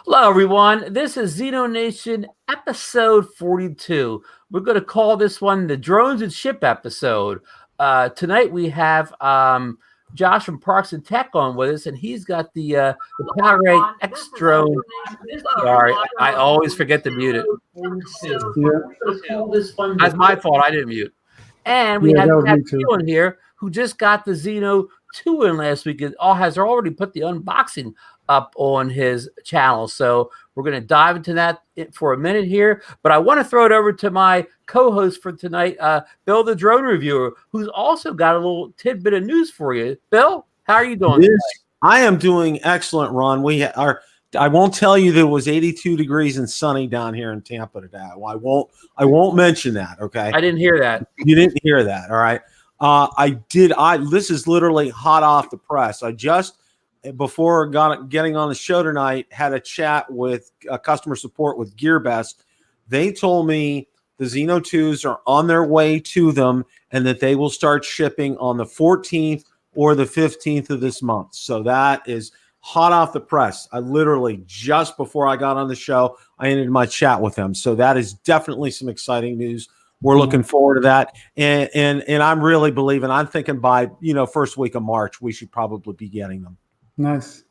Hello, everyone. This is ZinoNation episode 42. We're going to call this one the Drones and Ship episode. Tonight we have Josh from Parks and Tech on with us, and he's got the PowerEgg X drone. Sorry, I always forget to mute it. That's my fault. I didn't mute. And we have Phil in here who just got the Zino 2 in last week. It has already put the unboxing up on his channel. So we're going to dive into that for a minute here. But I want to throw it over to my co-host for tonight, Bill, the drone reviewer, who's also got a little tidbit of news for you. Bill, how are you doing? I am doing excellent, Ron. I won't tell you that it was 82 degrees and sunny down here in Tampa today. I won't mention that. Okay. I didn't hear that. You didn't hear that. All right. This is literally hot off the press. I just, before getting on the show tonight, had a chat with customer support with GearBest. They told me the Zino 2s are on their way to them and that they will start shipping on the 14th or the 15th of this month. So that is hot off the press. I literally, just before I got on the show, I ended my chat with them. So that is definitely some exciting news. We're looking forward to that. And I'm really believing, I'm thinking by, first week of March, we should probably be getting them. Nice.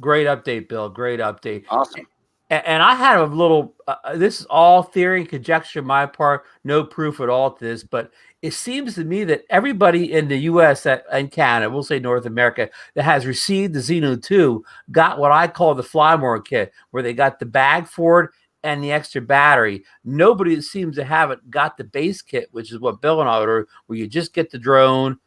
Great update, Bill. Great update. Awesome. And I had a little, this is all theory and conjecture on my part, no proof at all to this, but it seems to me that everybody in the U.S. and Canada, we'll say North America, that has received the Zino 2 got what I call the fly more kit, where they got the bag for it and the extra battery. Nobody seems to have it got the base kit, which is what Bill and I ordered, where you just get the drone,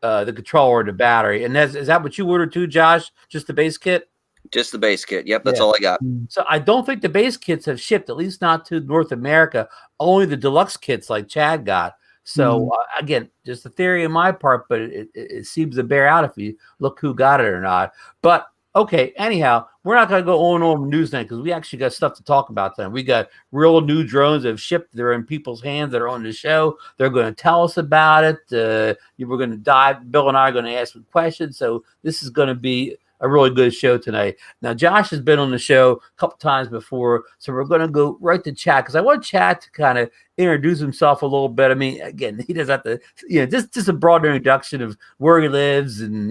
the controller, and the battery. And is that what you ordered too, Josh? Just the base kit? Just the base kit. Yep, that's all I got. So I don't think the base kits have shipped, at least not to North America. Only the deluxe kits like Chad got. So again, just a theory on my part, but it seems to bear out if you look who got it or not. But okay, anyhow, we're not going to go on news then because we actually got stuff to talk about then. We got real new drones that have shipped. They're in people's hands that are on the show. They're going to tell us about it. We're going to dive. Bill and I are going to ask some questions. So this is going to be a really good show tonight. Now, Josh has been on the show a couple times before, so we're going to go right to Chad because I want Chad to kind of introduce himself a little bit. I mean, again, he doesn't have to, just a broad introduction of where he lives and,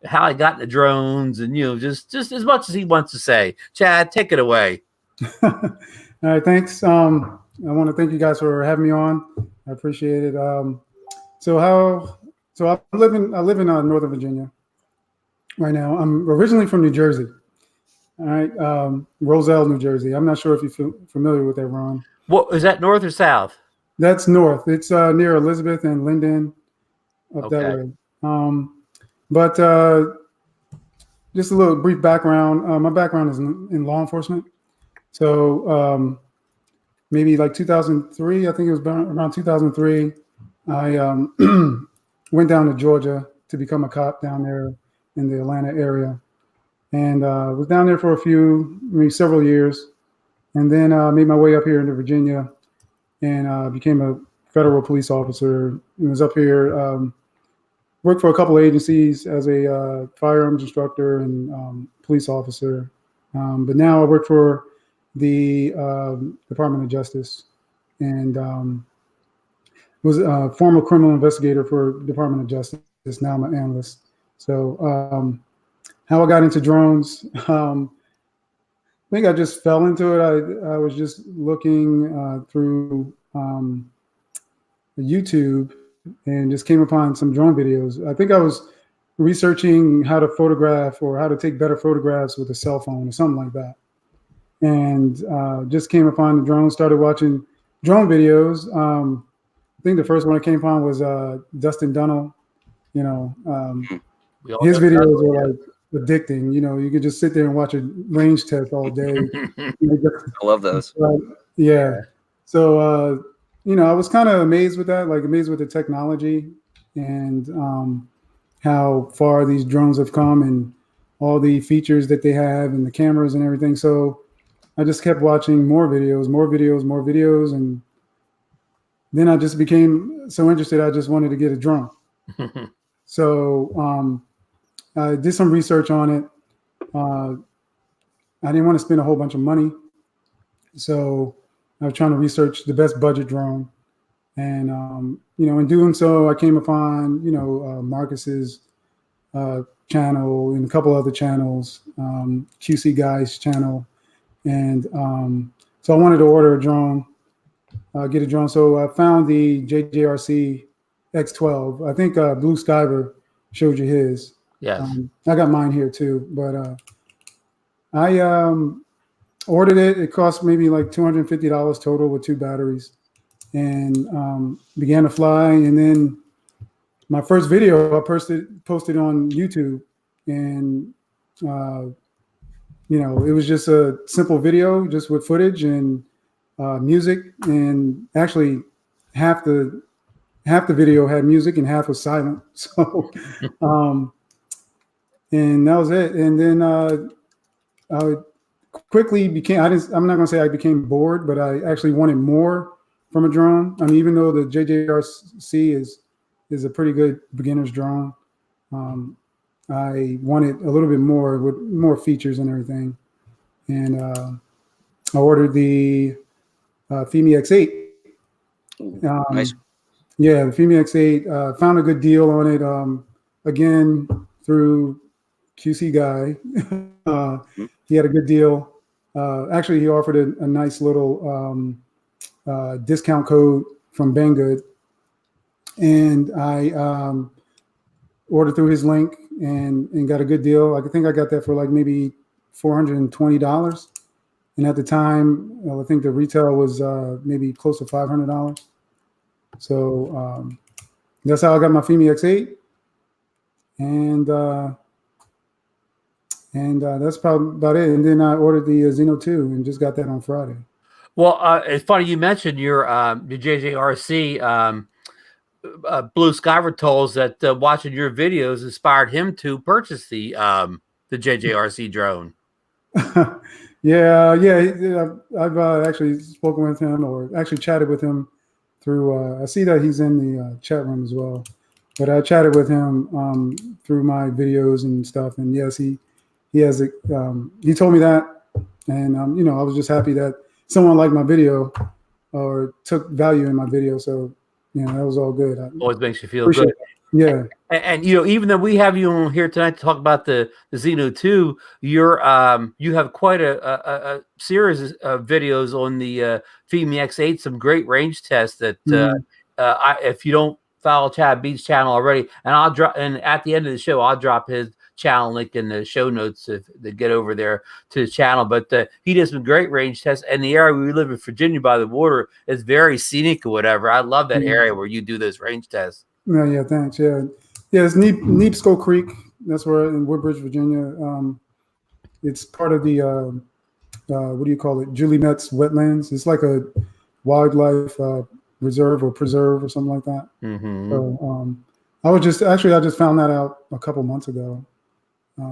how he got into drones and, just as much as he wants to say. Chad, take it away. All right, thanks. I want to thank you guys for having me on. I appreciate it. So I live in Northern Virginia right now. I'm originally from New Jersey. All right, Roselle, New Jersey. I'm not sure if you're familiar with that, Ron. What is that, north or south? That's north. It's near Elizabeth and Linden, up that way. But just a little brief background. My background is in law enforcement. So maybe like 2003, I think it was around 2003, I went down to Georgia to become a cop down there in the Atlanta area. And was down there for several years. And then made my way up here into Virginia and became a federal police officer. And was up here, worked for a couple of agencies as a firearms instructor and police officer. But now I work for the Department of Justice and was a former criminal investigator for Department of Justice. Now I'm an analyst. So how I got into drones, I think I just fell into it. I was just looking through YouTube and just came upon some drone videos. I think I was researching how to photograph or how to take better photographs with a cell phone or something like that. And just came upon the drone, started watching drone videos. I think the first one I came upon was Dustin Dunnell. His videos were like addicting. You could just sit there and watch a range test all day. I love those. Yeah. So, I was kind of amazed with that, like amazed with the technology and how far these drones have come and all the features that they have and the cameras and everything. So I just kept watching more videos. And then I just became so interested. I just wanted to get a drone. So I did some research on it. I didn't want to spend a whole bunch of money. So I was trying to research the best budget drone. And, in doing so, I came upon, Marcus's channel and a couple other channels, QC Guy's channel. And so I wanted to order a drone, get a drone. So I found the JJRC X12. I think Blue Skyver showed you his. Yes. I got mine here too, but I ordered it. It cost maybe like $250 total with 2 batteries, and began to fly. And then my first video I posted on YouTube, and it was just a simple video, just with footage and music, and actually half the video had music and half was silent. So, and that was it. And then I quickly became, I'm not going to say I became bored, but I actually wanted more from a drone. I mean, even though the JJRC is a pretty good beginner's drone, I wanted a little bit more with more features and everything. And I ordered the FIMI X8. Nice. Yeah, the FIMI X8. Found a good deal on it. Again, through QC Guy. He had a good deal. Actually, he offered a nice little discount code from Banggood. And I ordered through his link and got a good deal. I think I got that for like maybe $420. And at the time, I think the retail was maybe close to $500. So that's how I got my FIMI X8. And that's probably about it. And then I ordered the Zino 2 and just got that on Friday. Well, it's funny you mentioned your JJRC. Blue Skyver told us that watching your videos inspired him to purchase the JJRC drone. Yeah. I've actually spoken with him, or actually chatted with him through. I see that he's in the chat room as well. But I chatted with him through my videos and stuff, and yes, he has a. He told me that, and I was just happy that someone liked my video or took value in my video. So that was all good. Always makes you feel good. Yeah. And even though we have you on here tonight to talk about the Zino 2, you have quite a series of videos on the FIMI X8, some great range tests that if you don't follow Chad Beats channel already, and I'll drop, and at the end of the show I'll drop his channel link in the show notes to get over there to the channel. But he does some great range tests, and the area we live in, Virginia by the water, is very scenic or whatever. I love that area where you do those range tests. Yeah, thanks. Yeah, it's Neepsco Creek. That's where in Woodbridge, Virginia. It's part of the what do you call it? Julie Metz wetlands. It's like a wildlife reserve or preserve or something like that. Mm-hmm. So I just found that out a couple months ago. I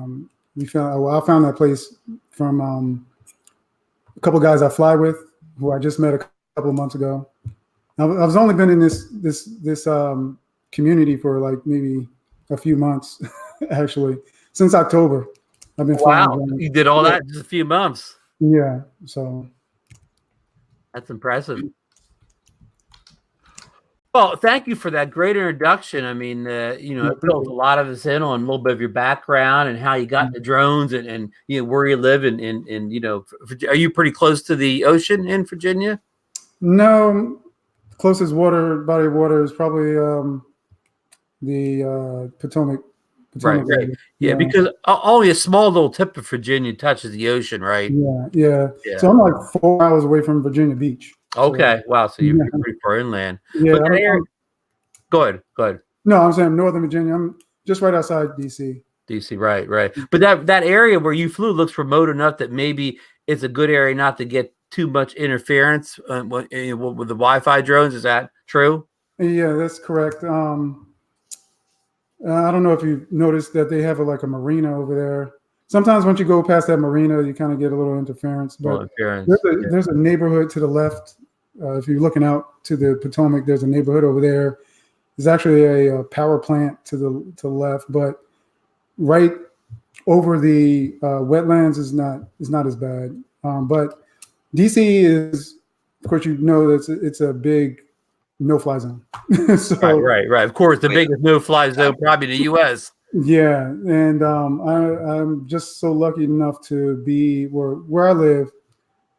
found that place from a couple of guys I fly with, who I just met a couple of months ago. I've only been in this community for like maybe a few months, actually, since October. I've been flying. Wow, you did all that in just a few months. Yeah, so that's impressive. Well, thank you for that great introduction. I mean, it fills a lot of us in on a little bit of your background and how you got into drones and where you live and are you pretty close to the ocean in Virginia? No, closest body of water is probably the Potomac. Right. Yeah, because only a small little tip of Virginia touches the ocean, right? Yeah. So I'm like 4 hours away from Virginia Beach. Okay. So, wow. So you're pretty far inland. Yeah. Go ahead. No, I'm saying Northern Virginia. I'm just right outside DC. Right. But that area where you flew looks remote enough that maybe it's a good area not to get too much interference with the Wi-Fi drones. Is that true? Yeah, that's correct. I don't know if you've noticed that they have a marina over there. Sometimes once you go past that marina, you kind of get a little interference. But there's a neighborhood to the left. If you're looking out to the Potomac, there's a neighborhood over there. There's actually a power plant to the left, but right over the wetlands is not as bad. But DC is, of course, it's a big no-fly zone. So right. Of course, the biggest no-fly zone probably in the U.S. yeah, and I'm just so lucky enough to be where I live.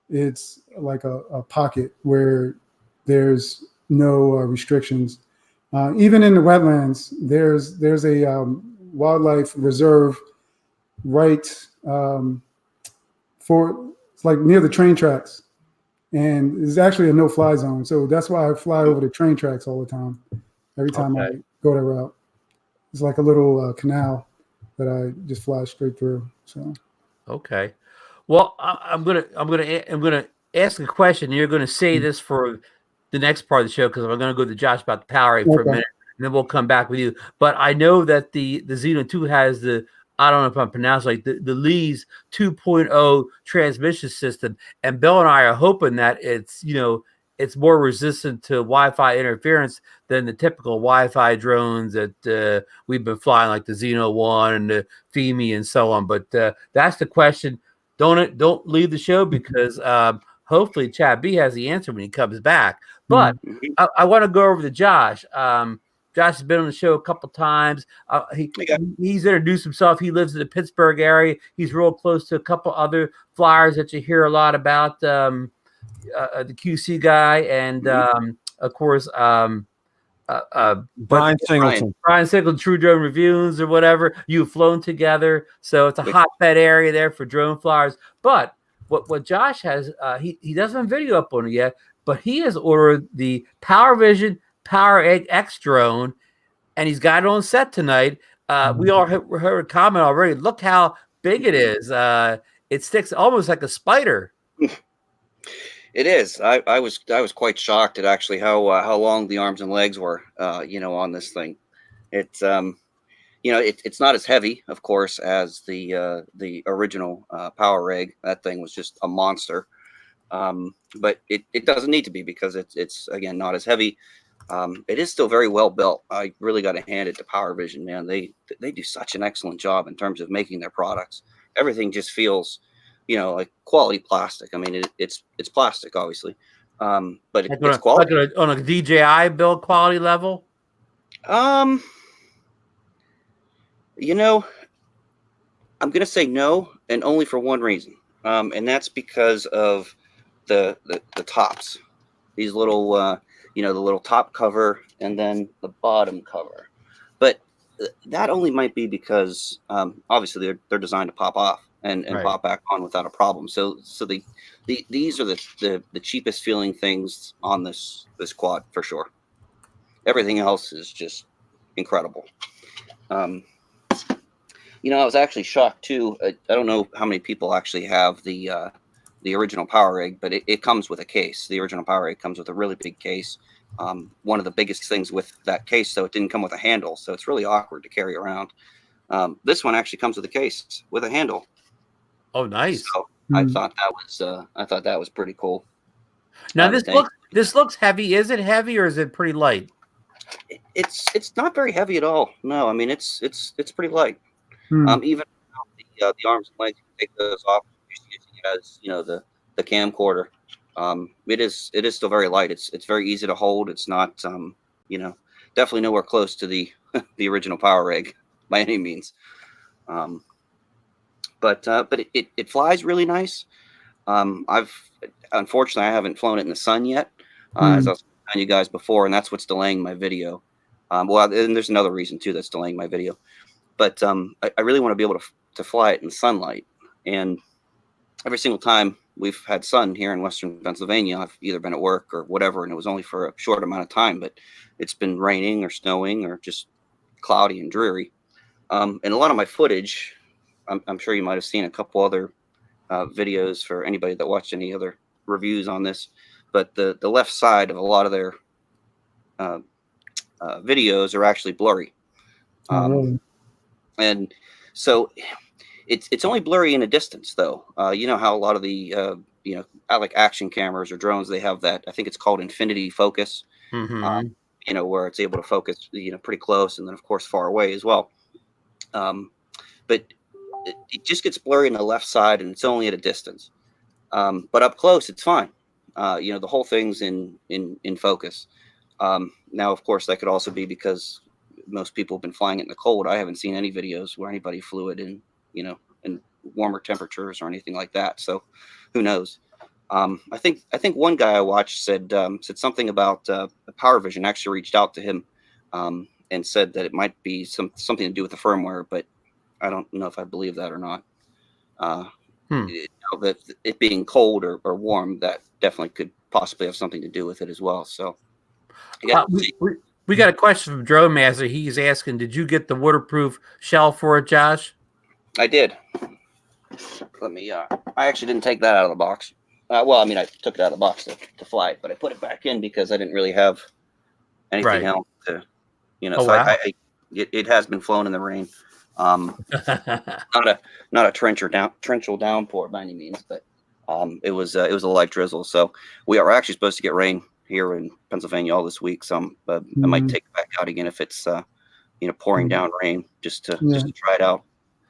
It's like a pocket where there's no restrictions. Even in the wetlands, there's a wildlife reserve right for it's like near the train tracks, and it's actually a no-fly zone. So that's why I fly over the train tracks all the time. Every time I go that route, it's like a little canal that I just fly straight through. So okay, well, I'm gonna ask a question. You're gonna say this for the next part of the show because I'm gonna go to Josh about the PowerEgg for a minute, and then we'll come back with you. But I know that the Zino 2 has the, I don't know if I'm pronouncing like the Lee's 2.0 transmission system, and Bill and I are hoping that it's it's more resistant to Wi-Fi interference than the typical Wi-Fi drones that we've been flying, like the Zino 1 and the FEMI and so on. But that's the question. Don't leave the show because hopefully Chad B has the answer when he comes back. But I want to go over to Josh. Josh has been on the show a couple times. He's introduced himself. He lives in the Pittsburgh area. He's real close to a couple other flyers that you hear a lot about. The QC guy and of course Brian Singleton. Brian Singleton, True Drone Reviews or whatever. You've flown together, so it's a hotbed area there for drone flyers. But what Josh has, he doesn't have video up on it yet, but he has ordered the PowerVision PowerEgg X drone, and he's got it on set tonight. We all heard a comment already. Look how big it is. It sticks almost like a spider. It is. I was quite shocked at actually how long the arms and legs were, on this thing. It's it's not as heavy, of course, as the original PowerEgg. That thing was just a monster. But it doesn't need to be because it's again not as heavy. It is still very well built. I really got to hand it to PowerVision, man. They do such an excellent job in terms of making their products. Everything just feels, like quality plastic. I mean, it's plastic, obviously, but it's quality. Like on a DJI build quality level. I'm gonna say no, and only for one reason, and that's because of the tops. These little, the little top cover and then the bottom cover, but that only might be because obviously they're designed to pop off and pop back on without a problem. So these are the cheapest feeling things on this quad for sure. Everything else is just incredible. I was actually shocked too. I don't know how many people actually have the original PowerEgg, but it comes with a case. The original PowerEgg comes with a really big case. One of the biggest things with that case, though, it didn't come with a handle, so it's really awkward to carry around. This one actually comes with a case with a handle. Oh, nice! So I thought that was pretty cool. Now this looks heavy. Is it heavy or is it pretty light? It's not very heavy at all. No, I mean it's pretty light. Even the arms and legs, you take those off, as the camcorder. It is still very light. It's very easy to hold. It's not definitely nowhere close to the the original PowerEgg by any means. But it flies really nice. Unfortunately I haven't flown it in the sun yet, as I was telling you guys before, and that's what's delaying my video. Well, and there's another reason too that's delaying my video. But I really want to be able to fly it in sunlight. And every single time we've had sun here in Western Pennsylvania, I've either been at work or whatever, and it was only for a short amount of time, but it's been raining or snowing or just cloudy and dreary. And a lot of my footage, I'm sure you might have seen a couple other videos for anybody that watched any other reviews on this, but the left side of a lot of their videos are actually blurry. And so it's only blurry in a distance, though. You know how a lot of the like action cameras or drones, they have that, I think it's called infinity focus, where it's able to focus pretty close and then of course far away as well. But it just gets blurry on the left side, and it's only at a distance. But up close, it's fine. The whole thing's in focus. Now, of course, that could also be because most people have been flying it in the cold. I haven't seen any videos where anybody flew it in warmer temperatures or anything like that. So, who knows? I think one guy I watched said something about PowerVision actually reached out to him and said that it might be something to do with the firmware, but I don't know if I believe that or not. That it being cold or warm, that definitely could possibly have something to do with it as well. So, we got a question from Drone Master. He's asking, did you get the waterproof shell for it, Josh? I did. Let me. I actually didn't take that out of the box. Well, I mean, I took it out of the box to fly it, but I put it back in because I didn't really have anything else to, Oh, so wow. it has been flown in the rain. Not a torrential downpour by any means, but it was a light drizzle. So we are actually supposed to get rain here in Pennsylvania all this week. So I might take it back out again if it's pouring down rain just to try it out.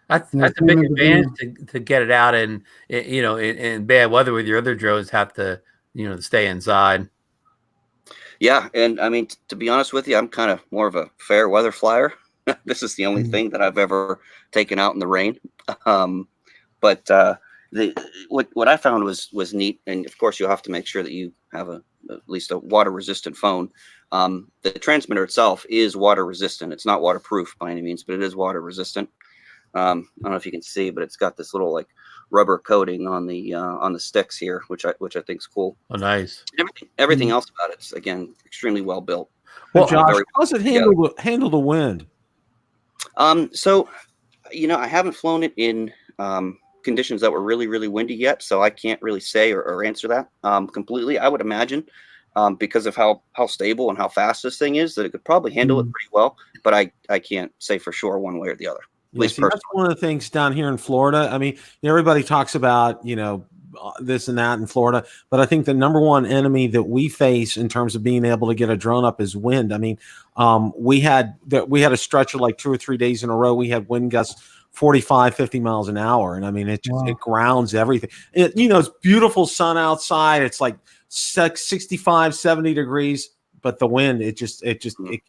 That's a big advantage to get it out in bad weather with your other drones have to stay inside. Yeah, and I mean, to be honest with you, I'm kind of more of a fair weather flyer. This is the only thing that I've ever taken out in the rain. But what I found was neat, and of course you'll have to make sure that you have at least a water resistant phone. The transmitter itself is water resistant. It's not waterproof by any means, but it is water resistant. I don't know if you can see, but it's got this little like rubber coating on the sticks here, which I think is cool. Oh, nice. Everything else about it's again extremely well built. Well, Josh, how does it handle the wind? So, I haven't flown it in conditions that were really, really windy yet, so I can't really say or answer that completely. I would imagine because of how stable and how fast this thing is that it could probably handle it pretty well, but I can't say for sure one way or the other. That's one of the things down here in Florida. I mean, everybody talks about, this and that in Florida, but I think the number one enemy that we face in terms of being able to get a drone up is wind. I mean, we had a stretch of like 2 or 3 days in a row. We had wind gusts 45, 50 miles an hour. And I mean, it grounds everything. It's beautiful sun outside. It's like 65, 70 degrees, but the wind, it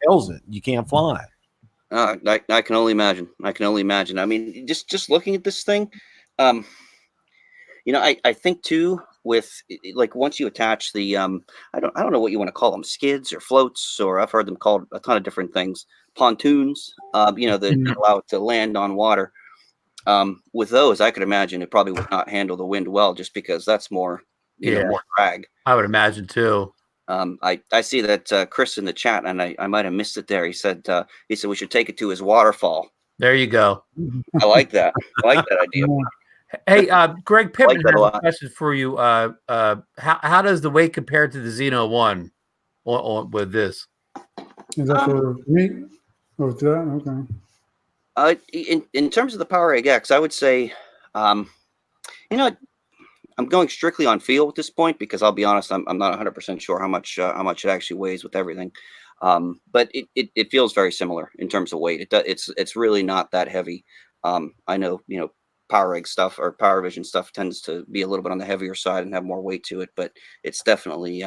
kills it. You can't fly. I can only imagine. I mean, just looking at this thing, I think too with like once you attach the I don't know what you want to call them, skids or floats, or I've heard them called a ton of different things, pontoons, that allow it to land on water. With those, I could imagine it probably would not handle the wind well, just because that's more more drag. I would imagine too. I see that Chris in the chat, and I might have missed it there. He said we should take it to his waterfall. There you go. I like that. I like that idea. Hey, Greg Pittman has a question for you. How does the weight compare to the Zino 1 with this? Is that for me? Or that? Okay. In terms of the PowerEgg X, I would say, I'm going strictly on feel at this point because I'll be honest, I'm not 100% sure how much it actually weighs with everything. But it feels very similar in terms of weight. It's really not that heavy. I know PowerEgg stuff or PowerVision stuff tends to be a little bit on the heavier side and have more weight to it, but it's definitely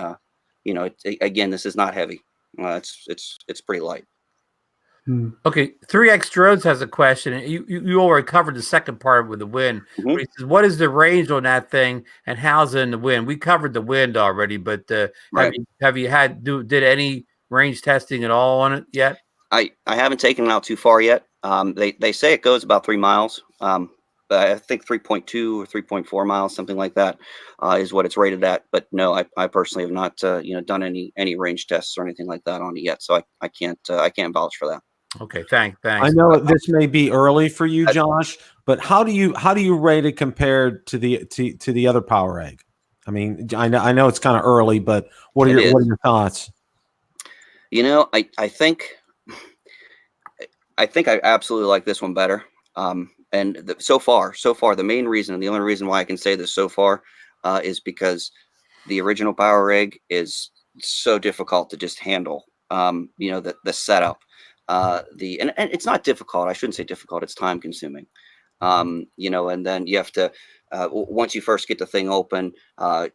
again, this is not heavy. It's pretty light. Okay, 3X Drones has a question. You already covered the second part with the wind. He says, what is the range on that thing, and how's it in the wind? We covered the wind already, but have you did any range testing at all on it yet? I haven't taken it out too far yet. They say it goes about 3 miles. I think 3.2 or 3.4 miles, something like that, is what it's rated at. But no, I personally have not done any range tests or anything like that on it yet, so I can't vouch for that. Okay, thanks. I know this may be early for you, Josh, but how do you rate it compared to the other PowerEgg? I mean, I know it's kind of early, but what are your thoughts? I think I absolutely like this one better. And so far, the main reason, and the only reason why I can say this so far, is because the original PowerEgg is so difficult to just handle. The setup, and it's not difficult. I shouldn't say difficult. It's time consuming. You know, and then you have to once you first get the thing open,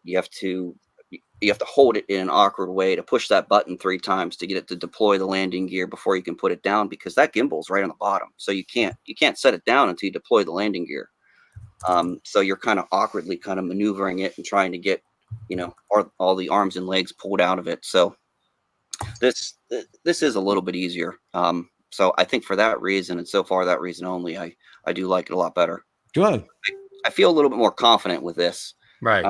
you have to hold it in an awkward way to push that button 3 times to get it to deploy the landing gear before you can put it down, because that gimbal's right on the bottom. So you can't set it down until you deploy the landing gear. So you're kind of awkwardly kind of maneuvering it and trying to get, you know, all the arms and legs pulled out of it. So this is a little bit easier. So I think for that reason, and so far that reason only, I do like it a lot better. Good. I feel a little bit more confident with this. Right.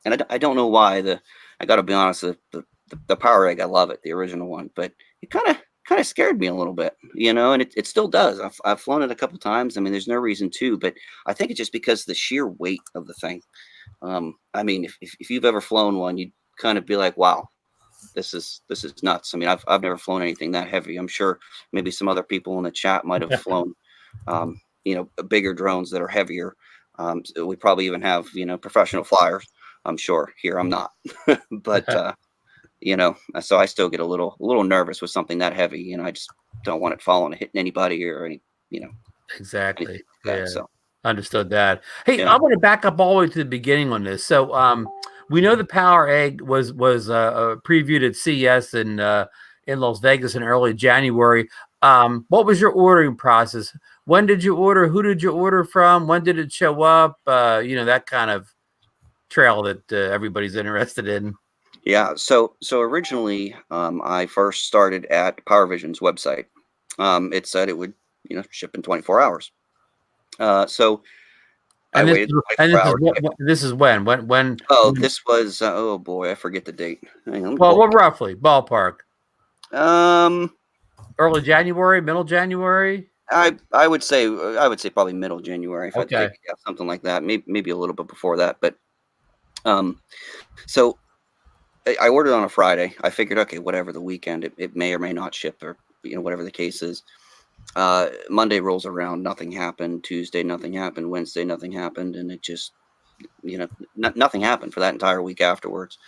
And I don't know why. I got to be honest, the PowerEgg, I love it, the original one, but it kind of scared me a little bit, you know, and it still does. I've flown it a couple times. I mean, there's no reason to, but I think it's just because the sheer weight of the thing. I mean, if you've ever flown one, you'd kind of be like, wow, this is nuts. I mean, I've never flown anything that heavy. I'm sure maybe some other people in the chat might have flown, you know, bigger drones that are heavier. So we probably even have, you know, professional flyers. I'm sure. Here I'm not, but you know, so I still get a little nervous with something that heavy. You know, I just don't want it falling and hitting anybody or any, you know. Exactly. Like that, Yeah. so. Understood that. Hey, Yeah. I want to back up all the way to the beginning on this. So, we know the PowerEgg was previewed at CES in Las Vegas in early January. What was your ordering process? When did you order? Who did you order from? When did it show up? You know, that kind of trail that everybody's interested in. Yeah. So originally, I first started at PowerVision's website. It said it would, you know, ship in 24 hours. So I waited 24 hours. This is when? Oh, this was oh boy, I forget the date. Hang on, well, roughly ballpark. Early January, middle January. I would say probably middle January. If Okay. I think, yeah, something like that. Maybe a little bit before that, but so I ordered on a Friday. I figured, okay, whatever, the weekend, it may or may not ship, or, you know, whatever the case is. Monday rolls around, nothing happened. Tuesday, nothing happened. Wednesday, nothing happened, and it just, you know, nothing happened for that entire week afterwards.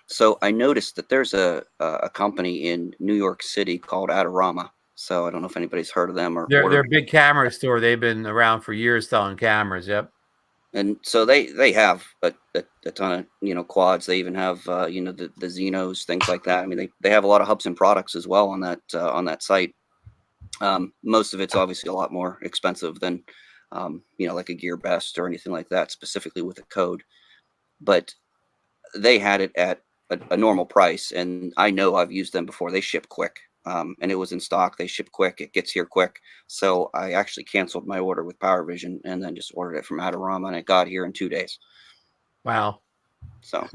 So I noticed that there's a company in New York City called Adorama. So I don't know if anybody's heard of them or. They're a big camera store. They've been around for years selling cameras. Yep. And so they have a ton of, you know, quads. They even have you know, the Zinos, things like that. I mean, they have a lot of Hubsan products as well on that site. Most of it's obviously a lot more expensive than you know, like a Gear Best or anything like that, specifically with a code. But they had it at a normal price, and I know I've used them before. They ship quick. And it was in stock. They ship quick. It gets here quick. So I actually canceled my order with PowerVision and then just ordered it from Adorama, and it got here in 2 days. Wow. So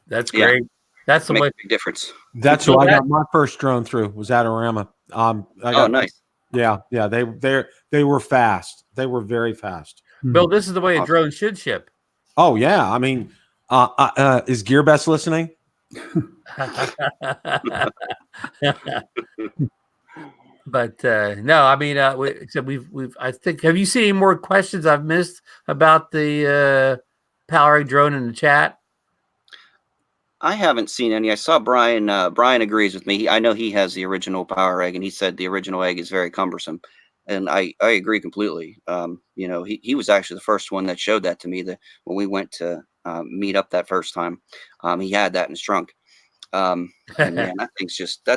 that's great. Yeah. That's the way. A big difference. That's who I got my first drone through, was Adorama. Nice. Yeah. They were fast. They were very fast. Bill, this is the way a drone should ship. Oh yeah. I mean, is GearBest listening? But no, I mean, we've I think, have you seen any more questions I've missed about the PowerEgg drone in the chat? I haven't seen any. I saw Brian. Brian agrees with me. I know he has the original PowerEgg, and he said the original egg is very cumbersome, and I agree completely. You know, he was actually the first one that showed that to me. That when we went to meet up that first time, he had that in his trunk. And man, that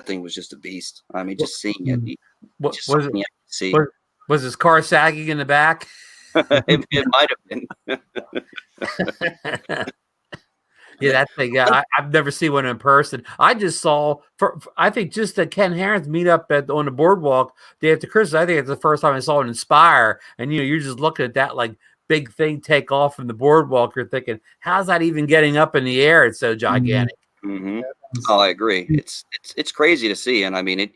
thing was just a beast. I mean, just seeing it. What was it? See, was his car sagging in the back? it might have been. Yeah, that thing. Yeah, I've never seen one in person. I just saw, I think, just at Ken Heron's meetup on the boardwalk day after Christmas. I think it's the first time I saw it Inspire, and you know, you're just looking at that like big thing take off from the boardwalk. You're thinking, how's that even getting up in the air? It's so gigantic. Mm-hmm. Oh, I agree. It's crazy to see, and I mean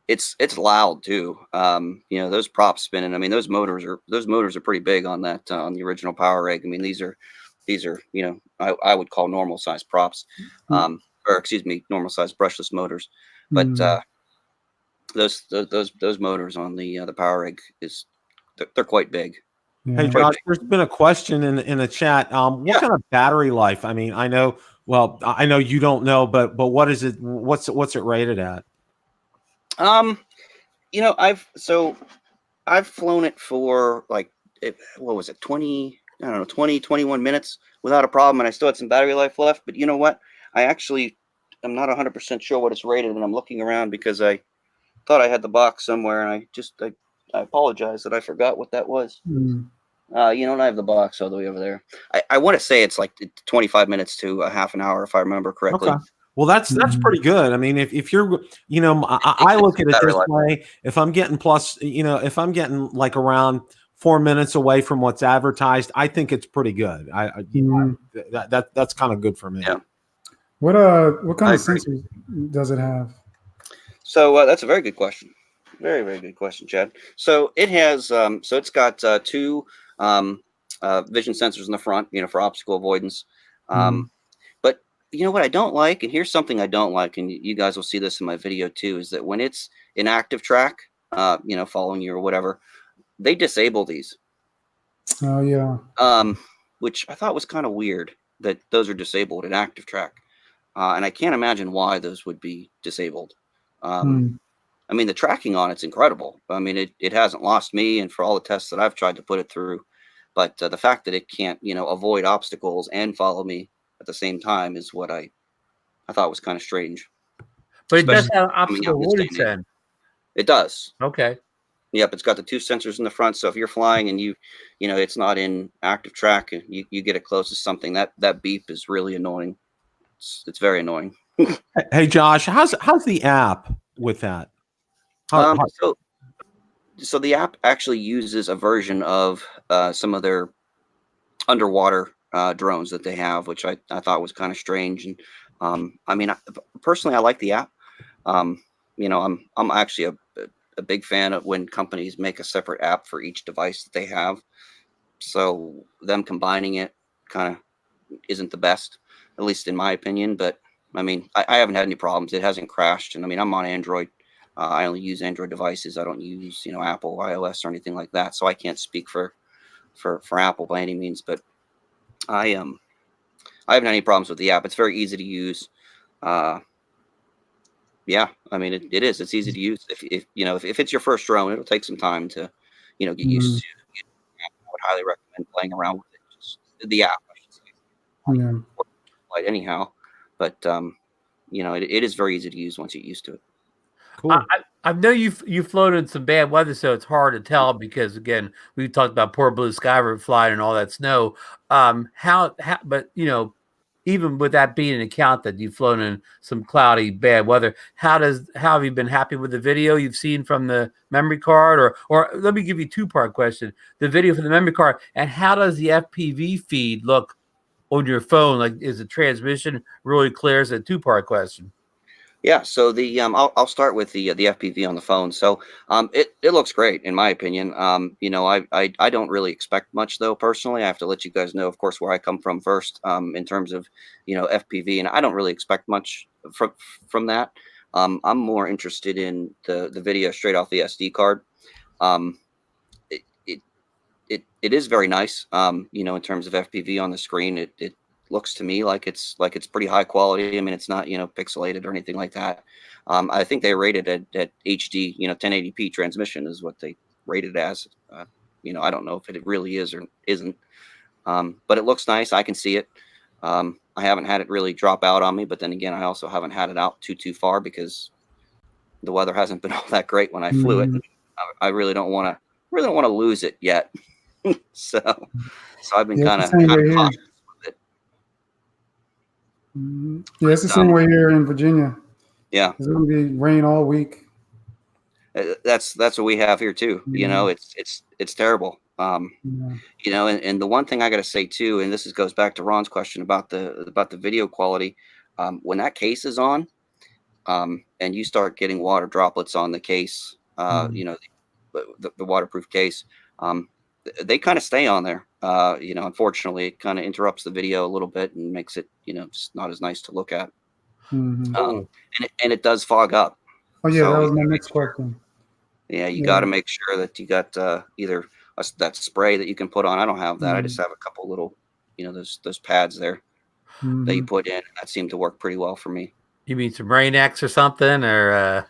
it's loud too. You know, those props spinning. I mean, those motors are pretty big on that on the original PowerEgg. I mean, these are you know, I would call normal size props, or excuse me, normal size brushless motors. But those motors on the PowerEgg they're quite big. Hey Josh, there's been a question in the chat. What kind of battery life? I mean, I know you don't know, but what is it? What's it rated at? You know, I've I've flown it for like, what was it, 20, I don't know, 20, 21 minutes without a problem. And I still had some battery life left. But you know what? I'm not 100% sure what it's rated. And I'm looking around because I thought I had the box somewhere. And I apologize that I forgot what that was. Mm. I have the box all the way over there. I want to say it's like 25 minutes to a half an hour, if I remember correctly. Okay. Well, that's pretty good. I mean, if you're, I look at it this way. If I'm getting if I'm getting like around 4 minutes away from what's advertised, I think it's pretty good. That's kind of good for me. Yeah. What kind of sensors does it have? So that's a very good question. Very, very good question, Chad. So it has, it's got two vision sensors in the front, for obstacle avoidance. But you know what I don't like, and here's something I don't like, and you guys will see this in my video too, is that when it's in active track, following you or whatever, they disable these. Oh yeah. Which I thought was kind of weird that those are disabled in active track, and I can't imagine why those would be disabled. I mean, the tracking on it's incredible. I mean, it hasn't lost me, and for all the tests that I've tried to put it through, but the fact that it can't, avoid obstacles and follow me at the same time is what I thought was kind of strange. But it does have obstacle avoidance then. It does. Okay. Yep, it's got the two sensors in the front, so if you're flying and it's not in active track, and you get it close to something, that beep is really annoying. It's very annoying. Hey Josh, how's the app with that? So the app actually uses a version of some of their underwater drones that they have, which I thought was kind of strange. And I mean, personally, I like the app. I'm actually a big fan of when companies make a separate app for each device that they have. So them combining it kind of isn't the best, at least in my opinion. But I mean, I haven't had any problems. It hasn't crashed. And I mean, I'm on Android. I only use Android devices. I don't use, Apple, iOS, or anything like that. So I can't speak for Apple by any means. But I haven't had any problems with the app. It's very easy to use. Yeah, I mean, it is. It's easy to use. If it's your first drone, it'll take some time to, get used to. I would highly recommend playing around with it. Just the app, I should say. Yeah. Anyhow, but it is very easy to use once you get used to it. Cool. I know you've flown in some bad weather, so it's hard to tell because again, we talked about poor blue sky route flying and all that snow. But even with that being an account that you've flown in some cloudy bad weather, how have you been happy with the video you've seen from the memory card, or let me give you a two-part question: the video from the memory card, and how does the FPV feed look on your phone? Like, is the transmission really clear? Is a two-part question. Yeah, so I'll start with the FPV on the phone. So it looks great in my opinion. I don't really expect much though personally. I have to let you guys know, of course, where I come from first in terms of FPV, and I don't really expect much from that. I'm more interested in the video straight off the SD card. It is very nice. In terms of FPV on the screen, it looks to me like it's pretty high quality. I mean, it's not pixelated or anything like that. I think they rated it at HD 1080p transmission is what they rated as. I don't know if it really is or isn't, but it looks nice. I can see it. I haven't had it really drop out on me, but then again, I also haven't had it out too far because the weather hasn't been all that great when I flew it. I really don't want to lose it yet. so I've been kind of cautious. Yeah, it's the same way here in Virginia. Yeah, it's going to be rain all week. That's what we have here too. It's terrible. And the one thing I got to say too, and this goes back to Ron's question about the video quality. When that case is on, and you start getting water droplets on the case, the waterproof case, they kind of stay on there. Unfortunately, it kind of interrupts the video a little bit and makes it, just not as nice to look at. And it does fog up. Oh yeah, so, that was my next question. Yeah, you got to make sure that you got either that spray that you can put on. I don't have that. I just have a couple little, those pads there that you put in. And that seemed to work pretty well for me. You mean some Rain X or something, or?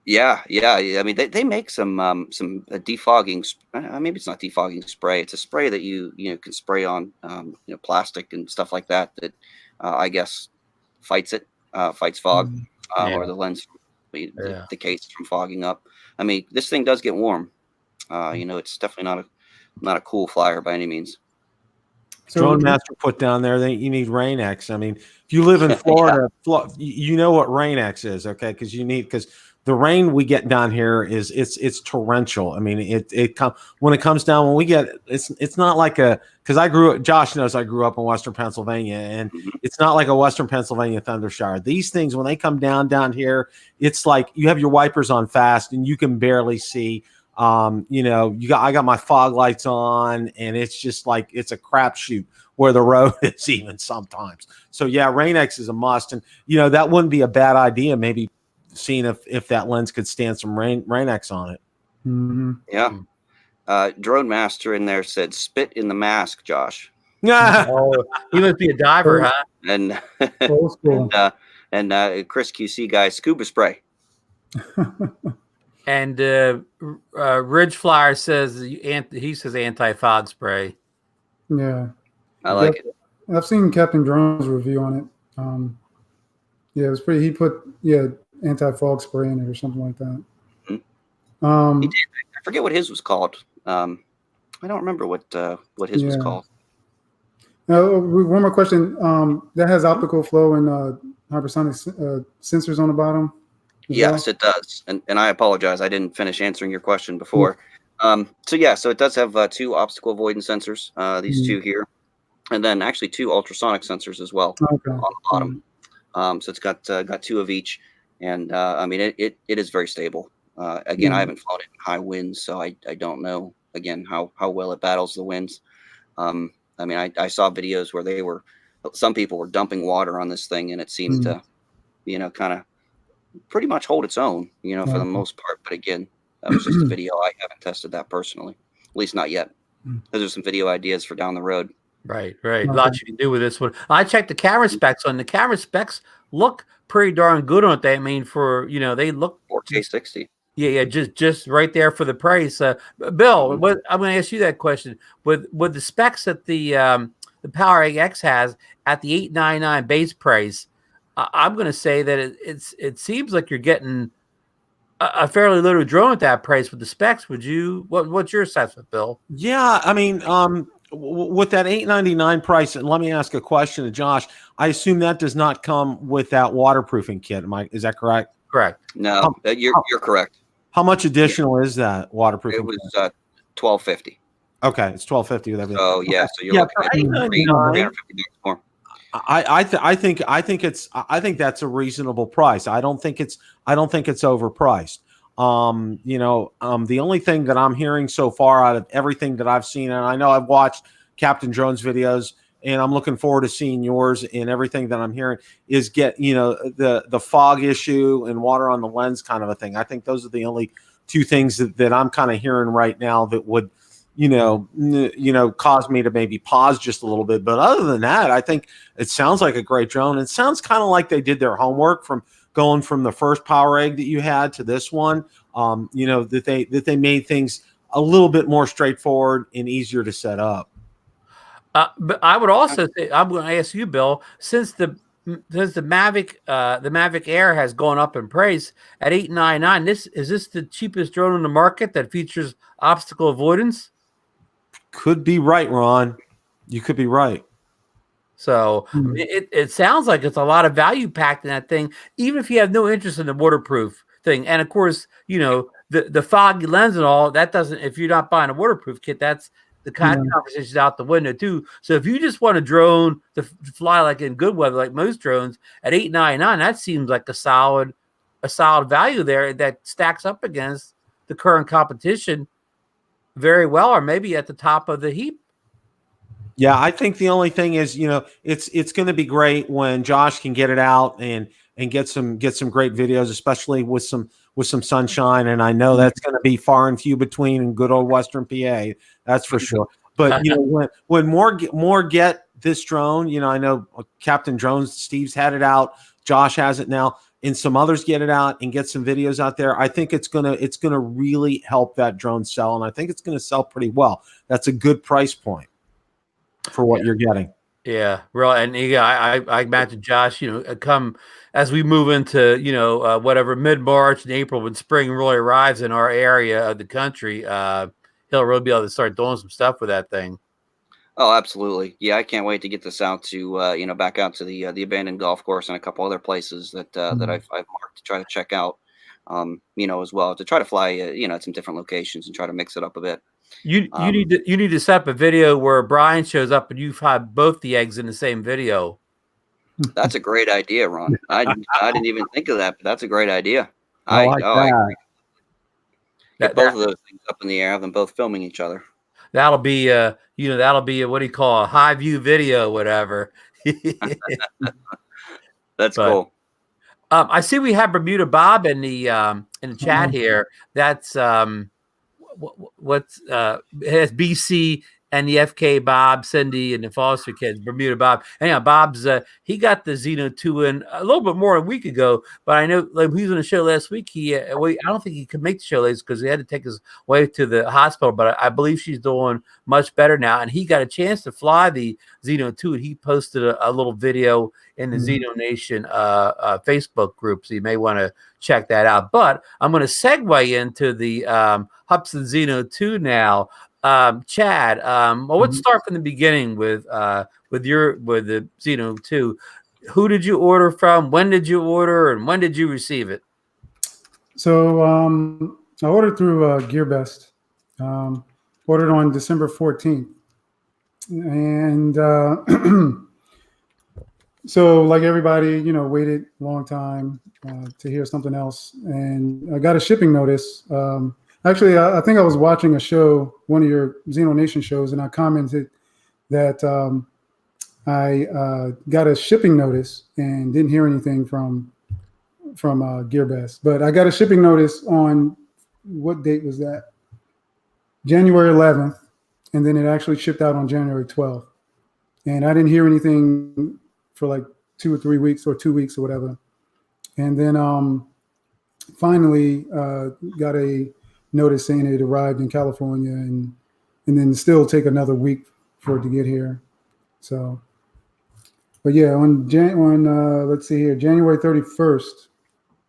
Yeah. I mean, they make some defogging. Maybe it's not defogging spray. It's a spray that you can spray on plastic and stuff like that. That I guess fights fog, or the lens, the case from fogging up. I mean, this thing does get warm. It's definitely not a cool flyer by any means. So Drone Master put down there that you need Rain X. I mean, if you live in Florida, you know what Rain X is, okay? Because the rain we get down here is it's torrential. I mean, when it comes down, when we get it's not like because Josh knows I grew up in Western Pennsylvania, and it's not like a Western Pennsylvania thunder shower. These things, when they come down here, it's like you have your wipers on fast and you can barely see. I got my fog lights on, and it's just like it's a crapshoot where the road is even sometimes. So yeah, Rain X is a must, and that wouldn't be a bad idea. Maybe seeing if that lens could stand some Rain X on it. Mm-hmm. Yeah. Drone Master in there said, "Spit in the mask, Josh." Oh, he must be a diver, huh? And Old school. and Chris QC guy, scuba spray. And Ridge Flyer says he says anti-fog spray. Yeah, I like it. I've seen Captain Drone's review on it. Yeah, it was pretty. He put anti-fog spray in it or something like that. He did. I forget what his was called. I don't remember what his was called. One more question. That has optical flow and hypersonic sensors on the bottom. Yes, it does. And I apologize. I didn't finish answering your question before. So it does have 2 obstacle avoidance sensors, these 2 here, and then actually 2 ultrasonic sensors as well on the bottom. So it's got 2 of each, and I mean it is very stable. Again, I haven't flown it in high winds, so I don't know again how well it battles the winds. I mean, I saw videos where some people were dumping water on this thing, and it seemed to kind of pretty much hold its own, for the most part. But again, that was just a video. I haven't tested that personally, at least not yet. Those are some video ideas for down the road. Right. Lots you can do with this one. I checked the camera specs on the camera specs. Look pretty darn good on it. I mean, for they look 4K 60. Yeah, just right there for the price. Bill, I'm going to ask you that question. With the specs that the PowerEgg X has at the $899 base price, I'm going to say that it seems like you're getting a fairly little drone at that price with the specs. What's your assessment, Bill? Yeah, I mean, with that $899 price, and let me ask a question to Josh. I assume that does not come with that waterproofing kit. Is that correct? Correct. No, you're correct. How much additional is that waterproofing? It was $1,250. Okay, it's $1,250 with everything. So yeah, so you're looking at $350 more. I think that's a reasonable price. I don't think it's overpriced. The only thing that I'm hearing so far out of everything that I've seen, and I know I've watched Captain Drone's videos, and I'm looking forward to seeing yours, and everything that I'm hearing is the fog issue and water on the lens kind of a thing. I think those are the only 2 things that I'm kind of hearing right now that would cause me to maybe pause just a little bit. But other than that, I think it sounds like a great drone. It sounds kind of like they did their homework from going from the first PowerEgg that you had to this one. That they made things a little bit more straightforward and easier to set up. But I would also say, I'm going to ask you, Bill, since the Mavic Air has gone up in price at $899, is this the cheapest drone on the market that features obstacle avoidance? Could be right, Ron. You could be right. So it sounds like it's a lot of value packed in that thing, even if you have no interest in the waterproof thing. And of course, the foggy lens and all that doesn't. If you're not buying a waterproof kit, that's the kind of conversation's out the window too. So if you just want a drone to fly like in good weather, like most drones at $899, that seems like a solid value there that stacks up against the current competition very well, or maybe at the top of the heap. Yeah, I think the only thing is, it's going to be great when Josh can get it out and get some great videos, especially with some sunshine. And I know that's going to be far and few between in good old Western PA. That's for sure. But when more get this drone, I know Captain Drones, Steve's had it out, Josh has it now. and some others get it out and get some videos out there, I think it's gonna really help that drone sell, and I think it's gonna sell pretty well. That's a good price point for what you're getting. Yeah, real, and yeah, I imagine Josh, come as we move into whatever mid-March and April when spring really arrives in our area of the country, he'll really be able to start doing some stuff with that thing. Oh, absolutely. Yeah, I can't wait to get this out to back out to the abandoned golf course and a couple other places that that I've marked to try to check out, as well, to try to fly at some different locations and try to mix it up a bit. You need to set up a video where Brian shows up and you've had both the eggs in the same video. That's a great idea, Ron. I didn't even think of that, but that's a great idea. I agree. Get both of those things up in the air, have them both filming each other. That'll be that'll be what do you call a high view video, whatever. That's cool. I see we have Bermuda Bob in the chat here. That's what's it has BC and the FK Bob, Cindy, and the Foster kids, Bermuda Bob. And yeah, Bob's he got the Zino 2 in a little bit more than a week ago, but I know like he was on the show last week. I don't think he could make the show last because he had to take his wife to the hospital, but I believe she's doing much better now. And he got a chance to fly the Zino 2, and he posted a little video in the ZinoNation Facebook group, so you may want to check that out. But I'm going to segue into the Hubsan Zino 2 now. Chad, well, let's start from the beginning with the Zino 2. Who did you order from? When did you order, and when did you receive it? So I ordered through GearBest. Ordered on December 14th, and so like everybody, waited a long time to hear something else, and I got a shipping notice. Actually, I think I was watching a show, one of your ZinoNation shows, and I commented that I got a shipping notice and didn't hear anything from GearBest. But I got a shipping notice on, what date was that? January 11th, and then it actually shipped out on January 12th. And I didn't hear anything for like 2 or 3 weeks or 2 weeks or whatever. And then finally got a notice saying it arrived in California, and then still take another week for it to get here. So, but yeah, let's see here, January 31st,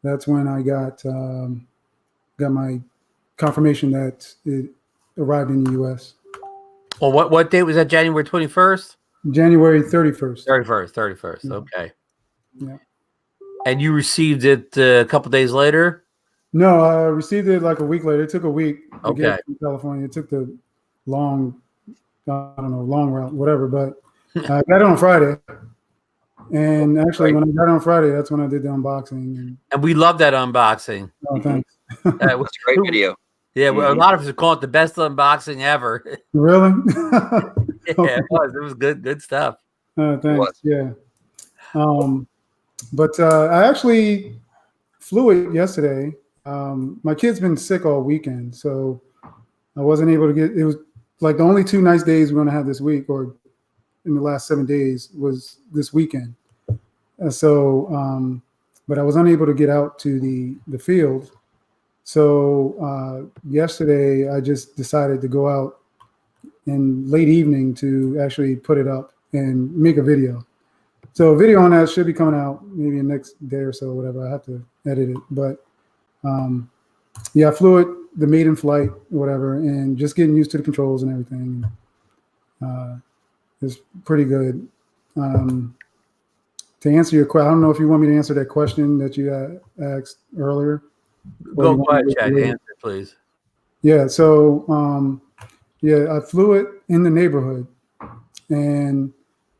that's when I got my confirmation that it arrived in the U.S. Well, what date was that? January 21st? January 31st. 31st. Yeah. Okay. Yeah. And you received it a couple days later? No, I received it like a week later. It took a week to Okay. get it from California. It took the long route, whatever. But I got it on Friday. And actually, when I got it on Friday, that's when I did the unboxing. And we love that unboxing. Oh, thanks. That was It's a great video. Yeah, well, a lot of us are calling it the best unboxing ever. Really? Yeah, it was. It was good stuff. Thanks. Yeah. But I actually flew it yesterday. My kid's been sick all weekend, so I wasn't able to get. It was like the only 2 nice days we're going to have this week, or in the last 7 days, was this weekend. But I was unable to get out to the field. So yesterday, I just decided to go out in late evening to actually put it up and make a video. So a video on that should be coming out maybe the next day or so, whatever. I have to edit it, but yeah, I flew it, the maiden flight, whatever, and just getting used to the controls and everything. It's pretty good. To answer your question, I don't know if you want me to answer that question that you asked earlier. Go ahead, Chad. Answer, please. Yeah. So, yeah, I flew it in the neighborhood, and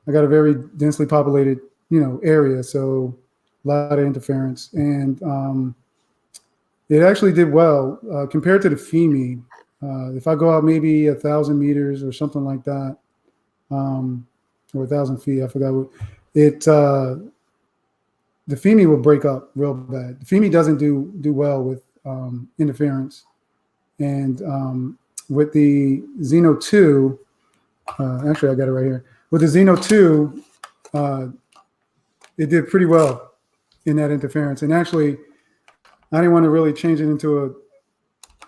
I got a very densely populated, area. So a lot of interference, and it actually did well compared to the FEMI. If I go out maybe 1,000 meters or something like that, or 1,000 feet, I forgot what it. The FEMI will break up real bad. The FEMI doesn't do well with interference, and with the Zino 2, actually I got it right here. With the Zino 2, it did pretty well. in that interference. And actually, I didn't want to really change it into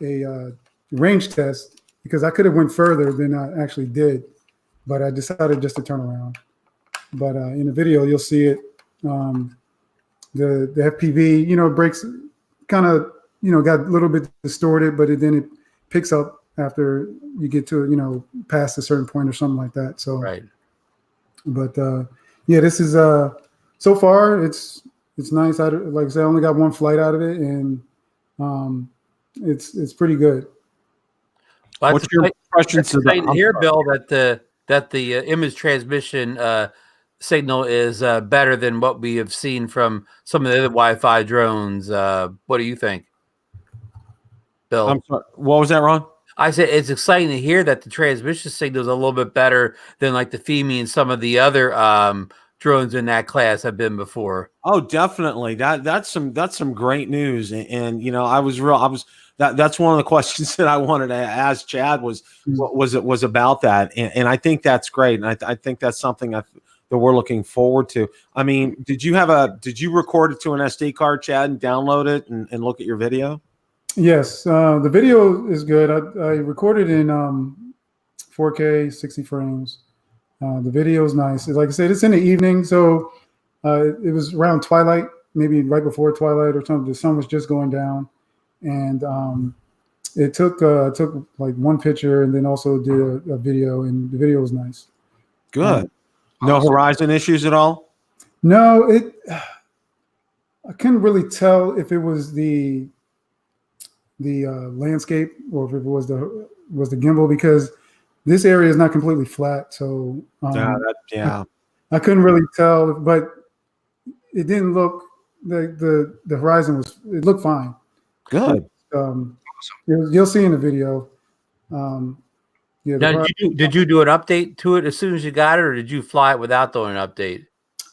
a range test because I could have went further than I actually did, but I decided just to turn around. But in the video, you'll see it. The FPV, breaks kind of, got a little bit distorted, but then it picks up after you get to, past a certain point or something like that. So, right. But yeah, this is so far it's nice. Like I said, I only got one flight out of it, and it's pretty good. Well, what's your impression to here, Bill? That the image transmission signal is better than what we have seen from some of the other Wi-Fi drones. What do you think, Bill? I'm sorry. What was that, Ron? I said it's exciting to hear that the transmission signal is a little bit better than like the FEMI and some of the other drones in that class have been before. Oh, definitely. That's some great news. And that's one of the questions that I wanted to ask Chad was about that. And I think that's great. And I think that's something that we're looking forward to. I mean, did you record it to an SD card, Chad, and download it and look at your video? Yes. The video is good. I recorded in 4K, 60 frames. The video is nice. Like I said, it's in the evening. So it was around twilight, maybe right before twilight or something. The sun was just going down. And it took like one picture and then also did a video, and the video was nice. Good. No horizon issues at all? No, I couldn't really tell if it was the landscape or if it was the gimbal, because this area is not completely flat. So yeah. I couldn't really tell, but it didn't look the horizon it looked fine. Good. You'll see in the video. Yeah. Now, did you do an update to it as soon as you got it, or did you fly it without doing an update?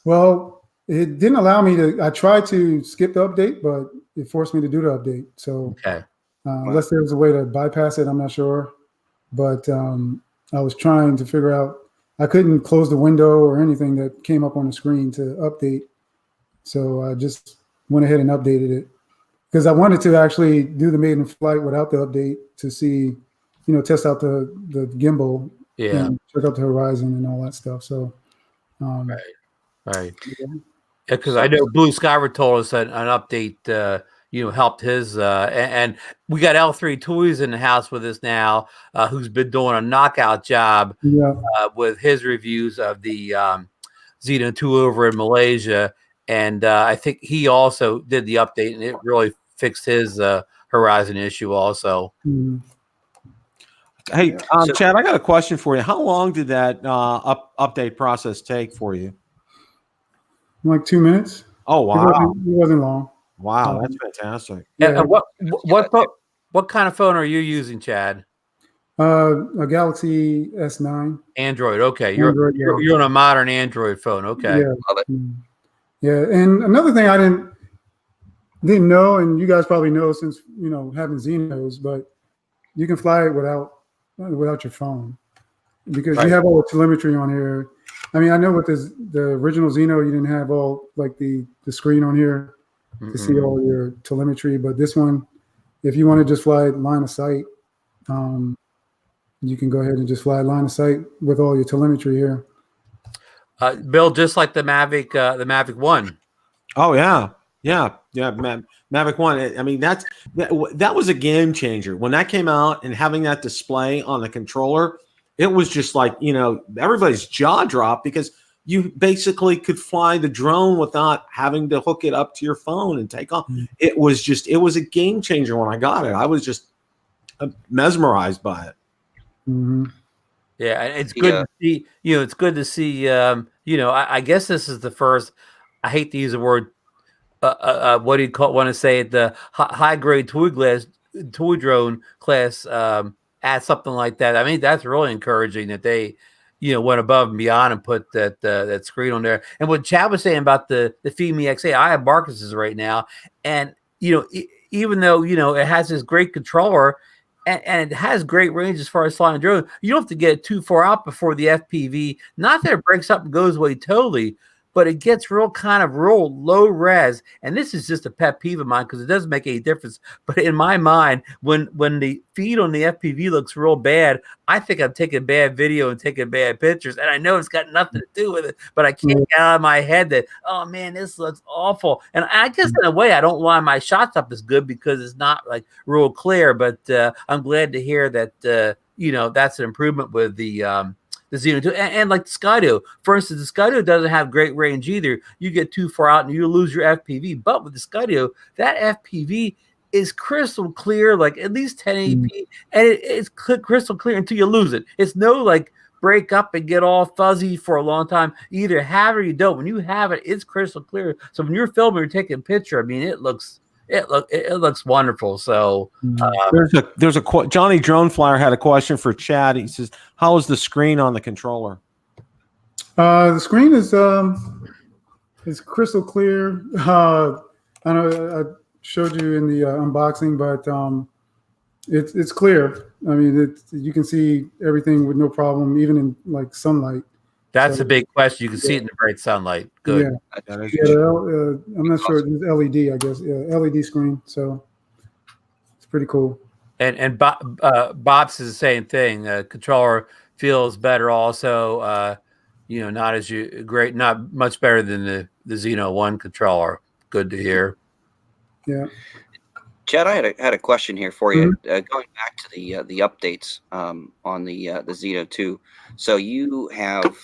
Well, it didn't allow me to. I tried to skip the update, but it forced me to do the update. So, okay. Unless there's a way to bypass it, I'm not sure. But I was trying to figure out. I couldn't close the window or anything that came up on the screen to update. So I just went ahead and updated it because I wanted to actually do the maiden flight without the update to see, test out the gimbal, and check out the horizon and all that stuff. So, right. Because I know Blue Skyver told us that an update, helped his, and we got L3 Toys in the house with us now, who's been doing a knockout job with his reviews of the Zino 2 over in Malaysia. And I think he also did the update, and it really fixed his horizon issue also. Mm-hmm. Hey, Chad, I got a question for you. How long did that update process take for you? Like 2 minutes. Oh, wow. It wasn't long. Wow, that's fantastic. Yeah. What kind of phone are you using, Chad? A Galaxy S9. Android. Okay. You're on a modern Android phone. Okay. Yeah. Love it. Yeah. And another thing I didn't know, and you guys probably know since, having Zinos, but you can fly it without your phone because you have all the telemetry on here. I mean, I know with the original Zino, you didn't have all like the screen on here to see all your telemetry, but this one, if you want to just fly line of sight, you can go ahead and just fly line of sight with all your telemetry here. Bill, just like the Mavic 1. Oh yeah. Mavic 1. I mean, that was a game changer when that came out, and having that display on the controller, it was just like, everybody's jaw dropped because you basically could fly the drone without having to hook it up to your phone and take off. It was a game changer when I got it. I was just mesmerized by it. Mm-hmm. Yeah, it's good to see. It's good to see. I guess this is the first. I hate to use the word. What do you want to say? The high grade toy drone class add something like that. I mean, that's really encouraging that they, went above and beyond and put that screen on there. And what Chad was saying about the FEMI XA, I have Marcus's right now, and even though it has this great controller and it has great range as far as flying a drone, you don't have to get too far out before the FPV. Not that it breaks up and goes away totally, but it gets real kind of real low res. And this is just a pet peeve of mine because it doesn't make any difference. But in my mind, when the feed on the FPV looks real bad, I think I'm taking bad video and taking bad pictures. And I know it's got nothing to do with it, but I can't get out of my head that, oh man, this looks awful. And I guess in a way, I don't line my shots up as good because it's not like real clear. But I'm glad to hear that that's an improvement with the Zino 2 and like the Skydio. For instance, the Skydio doesn't have great range either. You get too far out and you lose your FPV. But with the Skydio, that FPV is crystal clear, like at least 1080p, and it's crystal clear until you lose it. It's no like break up and get all fuzzy for a long time. You either have it or you don't. When you have it, it's crystal clear. So when you're filming or taking a picture, I mean, it looks wonderful. So there's a Johnny Drone Flyer had a question for Chad. He says, "How is the screen on the controller?" The screen is crystal clear. I know I showed you in the unboxing, but it's clear. I mean, you can see everything with no problem, even in like sunlight. That's a big question. You can see it in the bright sunlight. Good. I'm not sure. It's LED, I guess. Yeah, LED screen. So it's pretty cool. And Bob says the same thing. Controller feels better also. Not as great, not much better than the Zino 1 controller. Good to hear. Yeah. Chad, I had a question here for you. Going back to the updates on the Zino 2. So you have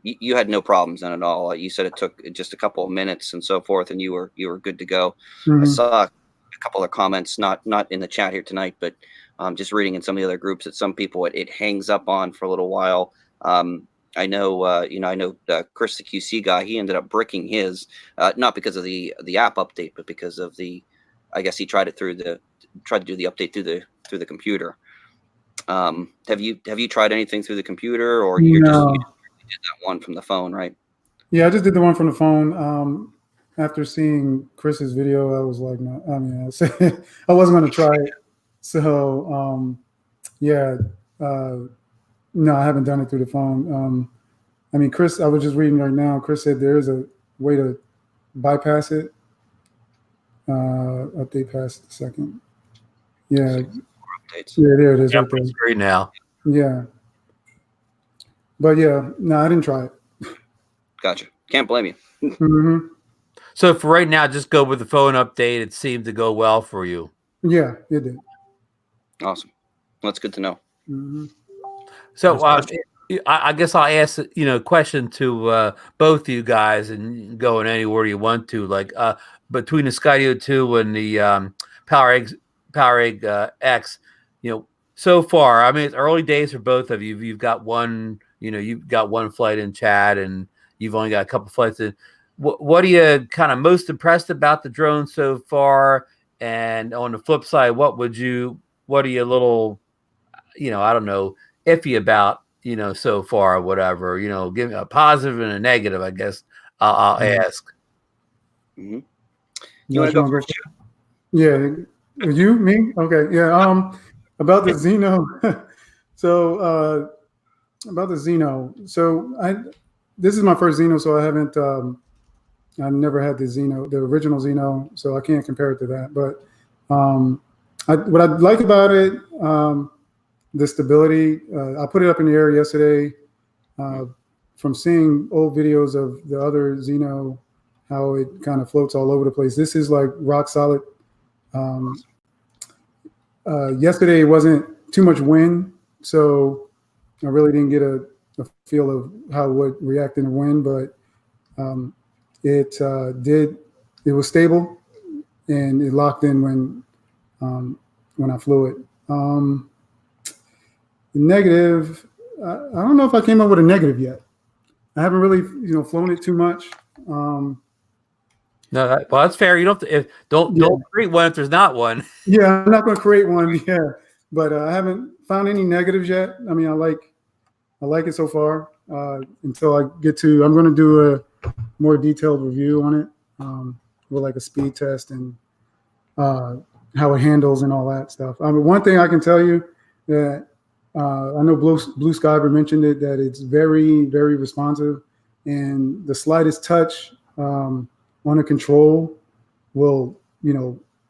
you had no problems in it at all. You said it took just a couple of minutes and so forth, and you were good to go. I saw a couple of comments, not in the chat here tonight, but just reading in some of the other groups that some people it hangs up on for a little while. I know, Chris, the QC guy, he ended up bricking his, not because of the app update, but because of I guess he tried to do the update through the computer. Have you tried anything through the computer, or you did that one from the phone, right? Yeah, I just did the one from the phone. After seeing Chris's video, I was like, no, I mean, I wasn't going to try it. So, no, I haven't done it through the phone. I mean, Chris, I was just reading right now. Chris said there is a way to bypass it. Update past the second. Yeah. Yeah, there it is. Yep, right there. Now. Yeah. But yeah, no, I didn't try it. Gotcha. Can't blame you. So for right now, just go with the phone update. It seemed to go well for you. Yeah, it did. Awesome. Well, that's good to know. So I guess I'll ask a question to both of you guys, and go in any order you want to. Like between the Skydio 2 and the PowerEgg X, so far, I mean, it's early days for both of you. You've got one, you've got one flight in Chad, and you've only got a couple flights in. What are you kind of most impressed about the drone so far? And on the flip side, what are you a little, I don't know, iffy about, so far, or whatever, give me a positive and a negative, I guess I'll ask. You want to go first? Yeah. You, me? Okay. Yeah. About the Zino. So, about the Zino. So this is my first Zino, so I haven't, I never had the original Zino, so I can't compare it to that. But what I like about it, the stability. I put it up in the air yesterday. From seeing old videos of the other Zino, how it kind of floats all over the place. This is like rock solid. Yesterday it wasn't too much wind, so I really didn't get a feel of how it would react in the wind, but it was stable and it locked in when I flew it. The negative, I don't know if I came up with a negative yet. I haven't really, flown it too much. No, well, that's fair. You don't create one if there's not one. Yeah, I'm not going to create one. Yeah, but I haven't found any negatives yet. I mean, I like it so far. Until I get to, I'm going to do a more detailed review on it, with like a speed test and how it handles and all that stuff. I mean, one thing I can tell you that I know Blue Skyber mentioned it, that it's very, very responsive. and the slightest touch on a control will,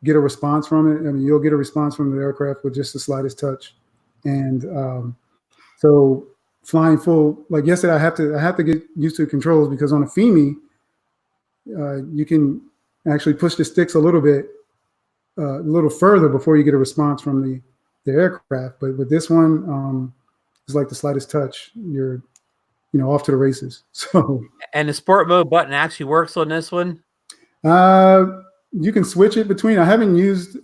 get a response from it. I mean, you'll get a response from the aircraft with just the slightest touch. And so flying full, like yesterday, I have to get used to the controls, because on a FEMI, you can actually push the sticks a little further before you get a response from the aircraft. But with this one, it's like the slightest touch, you're off to the races. So, and the sport mode button actually works on this one. You can switch it between. I haven't used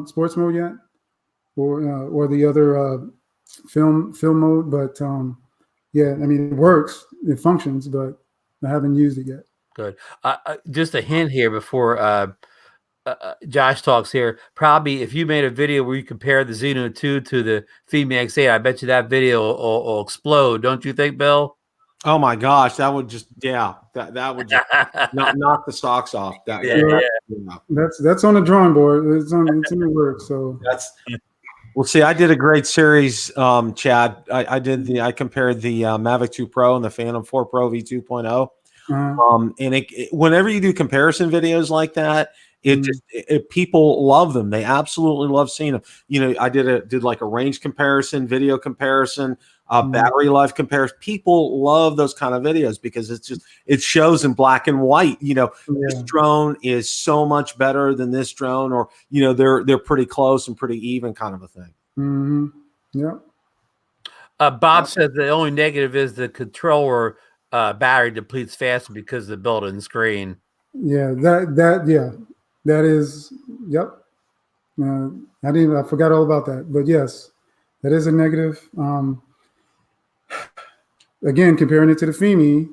sports mode yet, or the other film mode, but yeah, I mean, it works, it functions, but I haven't used it yet. Good. Just a hint here before Josh talks here. Probably if you made a video where you compare the Zino 2 to the FEMI X8, I bet you that video will explode. Don't you think, Bill? Oh my gosh, that would just that would just knock the socks off. That's on the drawing board. It's in the works. So well, see, I did a great series, Chad. I compared the Mavic 2 Pro and the Phantom 4 Pro V2.0. And whenever you do comparison videos like that, people love them. They absolutely love seeing them. I did like a range comparison, video comparison, battery life comparison. People love those kind of videos because it shows in black and white. This drone is so much better than this drone, or they're pretty close and pretty even, kind of a thing. Mm-hmm. Yeah. Bob says the only negative is the controller battery depletes faster because of the built-in screen. Yeah, that is. Yep. I forgot all about that, but yes, that is a negative. Again, comparing it to the FEMI,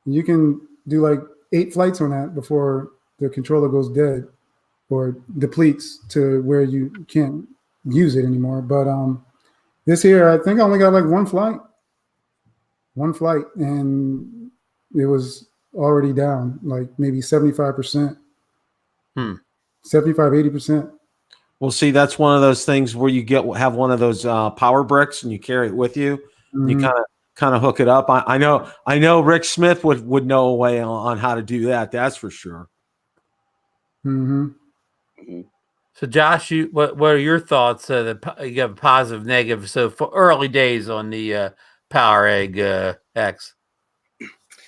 you can do like 8 flights on that before the controller goes dead or depletes to where you can't use it anymore. But this here, I think I only got like one flight, and it was already down like maybe 75%, 75-80%. Well, see, that's one of those things where you have one of those power bricks and you carry it with you. Mm-hmm. You kind of hook it up. I know Rick Smith would know a way on how to do that. That's for sure. Mm-hmm. So, Josh, what are your thoughts? You have a positive, negative. So, for early days on the PowerEgg X.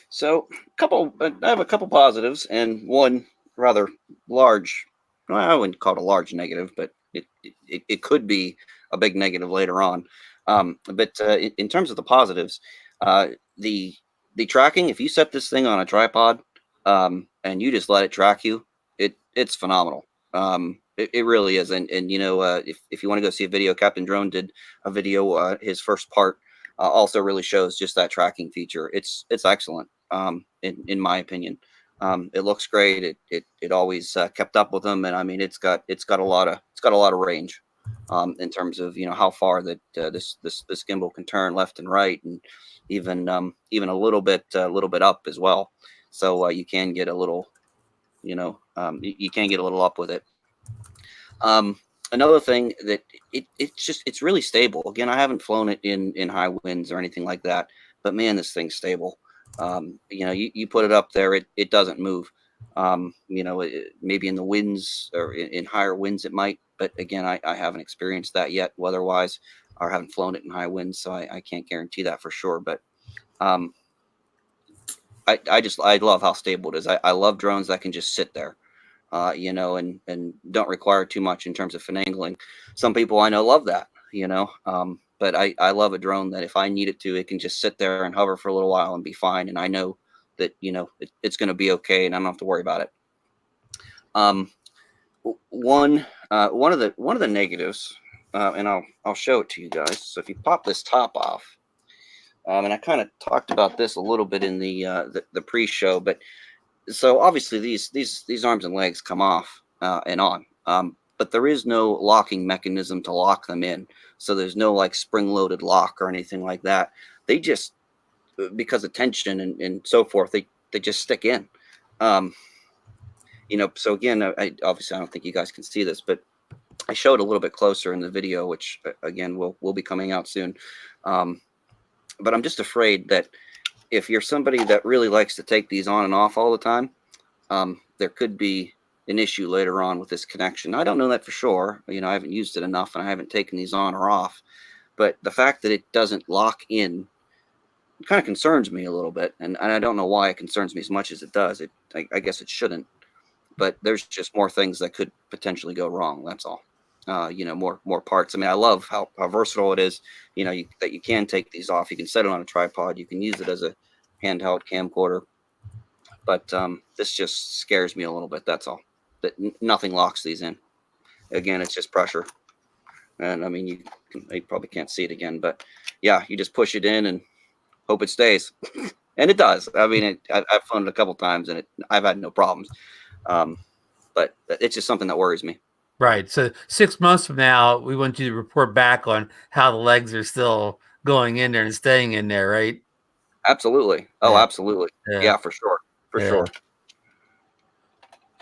So, I have a couple positives and one rather large. Well, I wouldn't call it a large negative, but it could be a big negative later on. But in terms of the positives, the tracking, if you set this thing on a tripod and you just let it track you, it's phenomenal. It really is. And if you want to go see a video, Captain Drone did a video, his first part also really shows just that tracking feature. It's excellent, in my opinion. It looks great. It always kept up with them, and I mean it's got a lot of range in terms of how far that this gimbal can turn left and right, and even a little bit up as well. So you can get a little you can get a little up with it. Another thing that it's really stable. Again, I haven't flown it in high winds or anything like that, but man, this thing's stable. You put it up there, it doesn't move. Maybe in the winds or in higher winds it might, but again, I haven't experienced that yet weather-wise, or haven't flown it in high winds, so I can't guarantee that for sure. But I love how stable it is. I love drones that can just sit there. And don't require too much in terms of finagling. Some people I know love that, but I love a drone that if I need it to, it can just sit there and hover for a little while and be fine. And I know that, it's going to be okay and I don't have to worry about it. One of the negatives, and I'll show it to you guys. So if you pop this top off, and I kind of talked about this a little bit in the pre-show, but so obviously these arms and legs come off and on, but there is no locking mechanism to lock them in. So there's no like spring-loaded lock or anything like that. They just, because of tension and so forth, they just stick in. So again, I don't think you guys can see this, but I showed a little bit closer in the video, which again will be coming out soon. But I'm just afraid that if you're somebody that really likes to take these on and off all the time, there could be an issue later on with this connection. I don't know that for sure. I haven't used it enough and I haven't taken these on or off. But the fact that it doesn't lock in kind of concerns me a little bit. And I don't know why it concerns me as much as it does. I guess it shouldn't. But there's just more things that could potentially go wrong. That's all. More parts. I mean, I love how versatile it is, that you can take these off. You can set it on a tripod. You can use it as a handheld camcorder. But this just scares me a little bit. That's all. That nothing locks these in. Again, it's just pressure. And I mean, you probably can't see it again, but yeah, you just push it in and hope it stays. And it does. I mean, I've flown it a couple times and I've had no problems. But it's just something that worries me. Right. So 6 months from now, we want you to report back on how the legs are still going in there and staying in there, right? Absolutely. Oh, yeah. Absolutely. Yeah, for sure. For sure.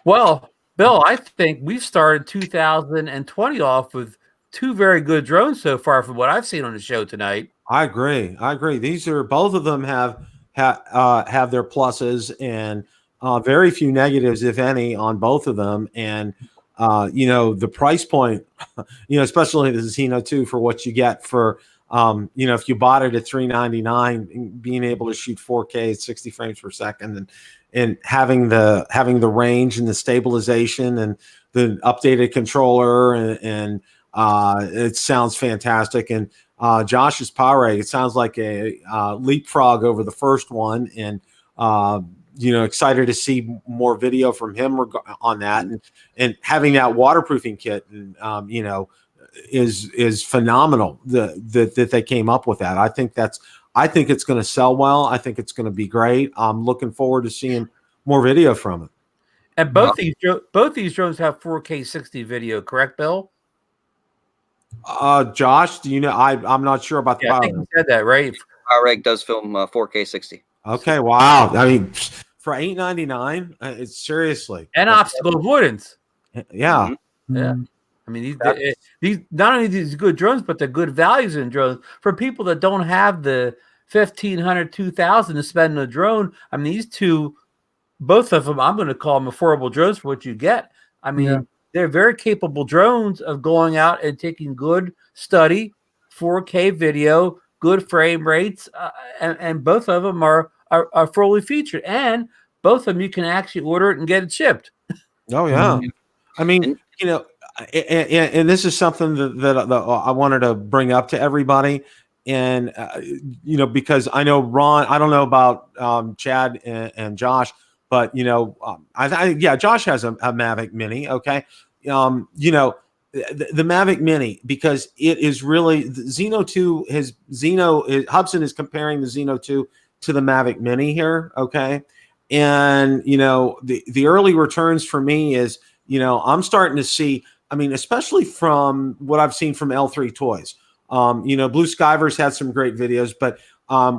Well, Bill, I think we've started 2020 off with 2 very good drones so far from what I've seen on the show tonight. I agree. These are, both of them have their pluses and very few negatives, if any, on both of them. And the price point, especially the Zino 2 for what you get for, if you bought it at $399, being able to shoot 4K at 60 frames per second and having the range and the stabilization and the updated controller and it sounds fantastic. And Josh's PowerEgg, it sounds like a leapfrog over the first one. And excited to see more video from him on that, and having that waterproofing kit, and is phenomenal that they came up with that. I think it's going to sell well. I think it's going to be great. I'm looking forward to seeing more video from it. And both these drones have 4K 60 video, correct, Bill? Josh, do you know? I'm not sure about the I think you said that, right? PowerEgg does film 4K 60. Okay, wow. I mean, for $899, it's seriously. And obstacle avoidance. Yeah. Mm-hmm. Yeah. I mean, these not only these good drones, but they're good values in drones for people that don't have the $1,500, $2,000 to spend on a drone. I mean, these two, both of them, I'm going to call them affordable drones for what you get. I mean, they're very capable drones of going out and taking good study, 4K video, good frame rates, and both of them are fully featured. And both of them, you can actually order it and get it shipped. Oh, yeah. I mean, and this is something that I wanted to bring up to everybody. And, because I know Ron, I don't know about Chad and Josh, but, Josh has a Mavic Mini. Okay. The Mavic Mini, because it is really the Zino 2 Hubsan is comparing the Zino 2 to the Mavic Mini here. Okay. And, the early returns for me is, I'm starting to see, I mean, especially from what I've seen from L3 Toys, Blue Skyver's had some great videos, but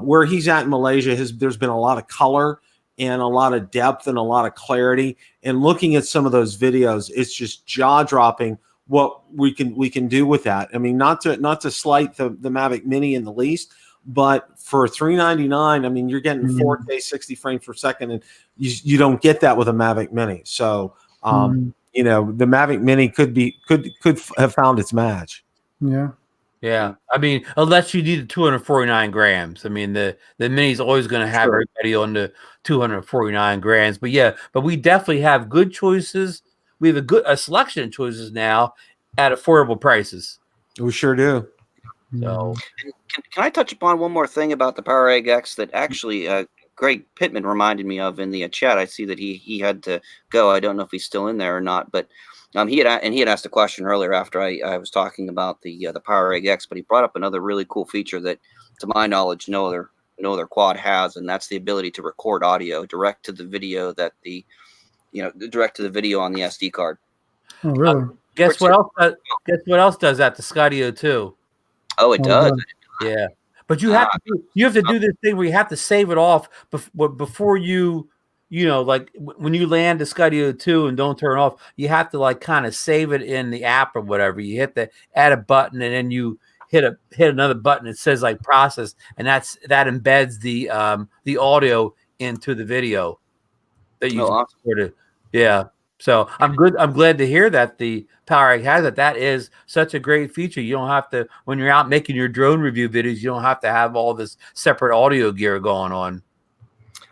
where he's at in Malaysia, there's been a lot of color and a lot of depth and a lot of clarity. And looking at some of those videos, it's just jaw dropping what we can do with that. I mean, not to slight the Mavic Mini in the least, but for $399, I mean, you're getting 4K 60 frames per second, and you don't get that with a Mavic Mini. So, the Mavic Mini could have found its match. Yeah. Yeah. I mean, unless you need the 249 grams. I mean, the Mini's always going to have everybody on the 249 grams. But we definitely have good choices. We have a selection of choices now at affordable prices. We sure do. So, can I touch upon one more thing about the PowerEgg X that actually Greg Pittman reminded me of in the chat? I see that he had to go. I don't know if he's still in there or not, but he had asked a question earlier after I was talking about the PowerEgg X, but he brought up another really cool feature that, to my knowledge, no other quad has, and that's the ability to record audio direct to the video on the SD card. Oh, really? Guess what else does that? The Skydio 2. Oh, it does. Yeah, but you have to do this thing where you have to save it off before you like when you land the Skydio 2 and don't turn it off, you have to like kind of save it in the app or whatever. You hit the add a button and then you hit another button. It says like process, and that embeds the audio into the video that you awesome. recorded. Yeah. So I'm glad to hear that the PowerEgg has it. That is such a great feature. You don't have to, when you're out making your drone review videos, you don't have to have all this separate audio gear going on.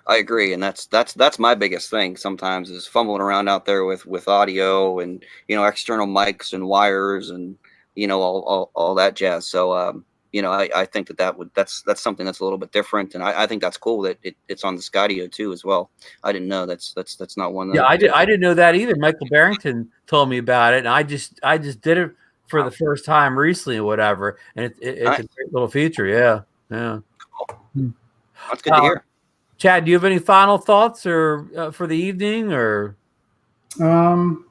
I agree, and that's my biggest thing sometimes is fumbling around out there with audio and external mics and wires and all that jazz. So I think that's something that's a little bit different, and I think that's cool that it's on the Skydio too as well. I didn't know that's not one. Yeah, I didn't know that either. Michael Barrington told me about it, and I just did it for the first time recently or whatever, and it's nice. a great little feature. Yeah. Cool. That's good to hear. Chad, do you have any final thoughts or for the evening or anything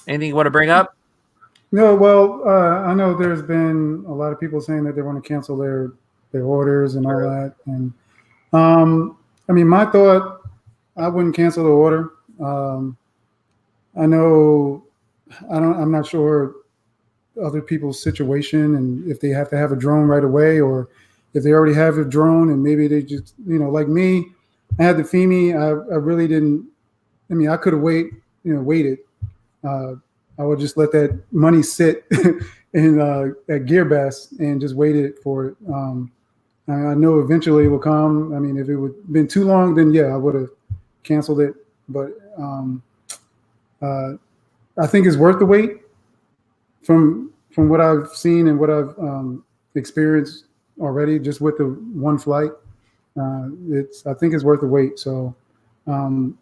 you want to bring up? No, well, I know there's been a lot of people saying that they want to cancel their orders and all that. And I mean, my thought, I wouldn't cancel the order. I know, I'm not sure other people's situation and if they have to have a drone right away or if they already have a drone and maybe they just, like me, I had the FEMI. I really didn't. I mean, I could have waited. I would just let that money sit in at GearBest and just waited for it. I know eventually it will come. I mean, if it would have been too long, then yeah, I would have canceled it. But I think it's worth the wait. From what I've seen and what I've experienced already, just with the one flight, I think it's worth the wait. So, and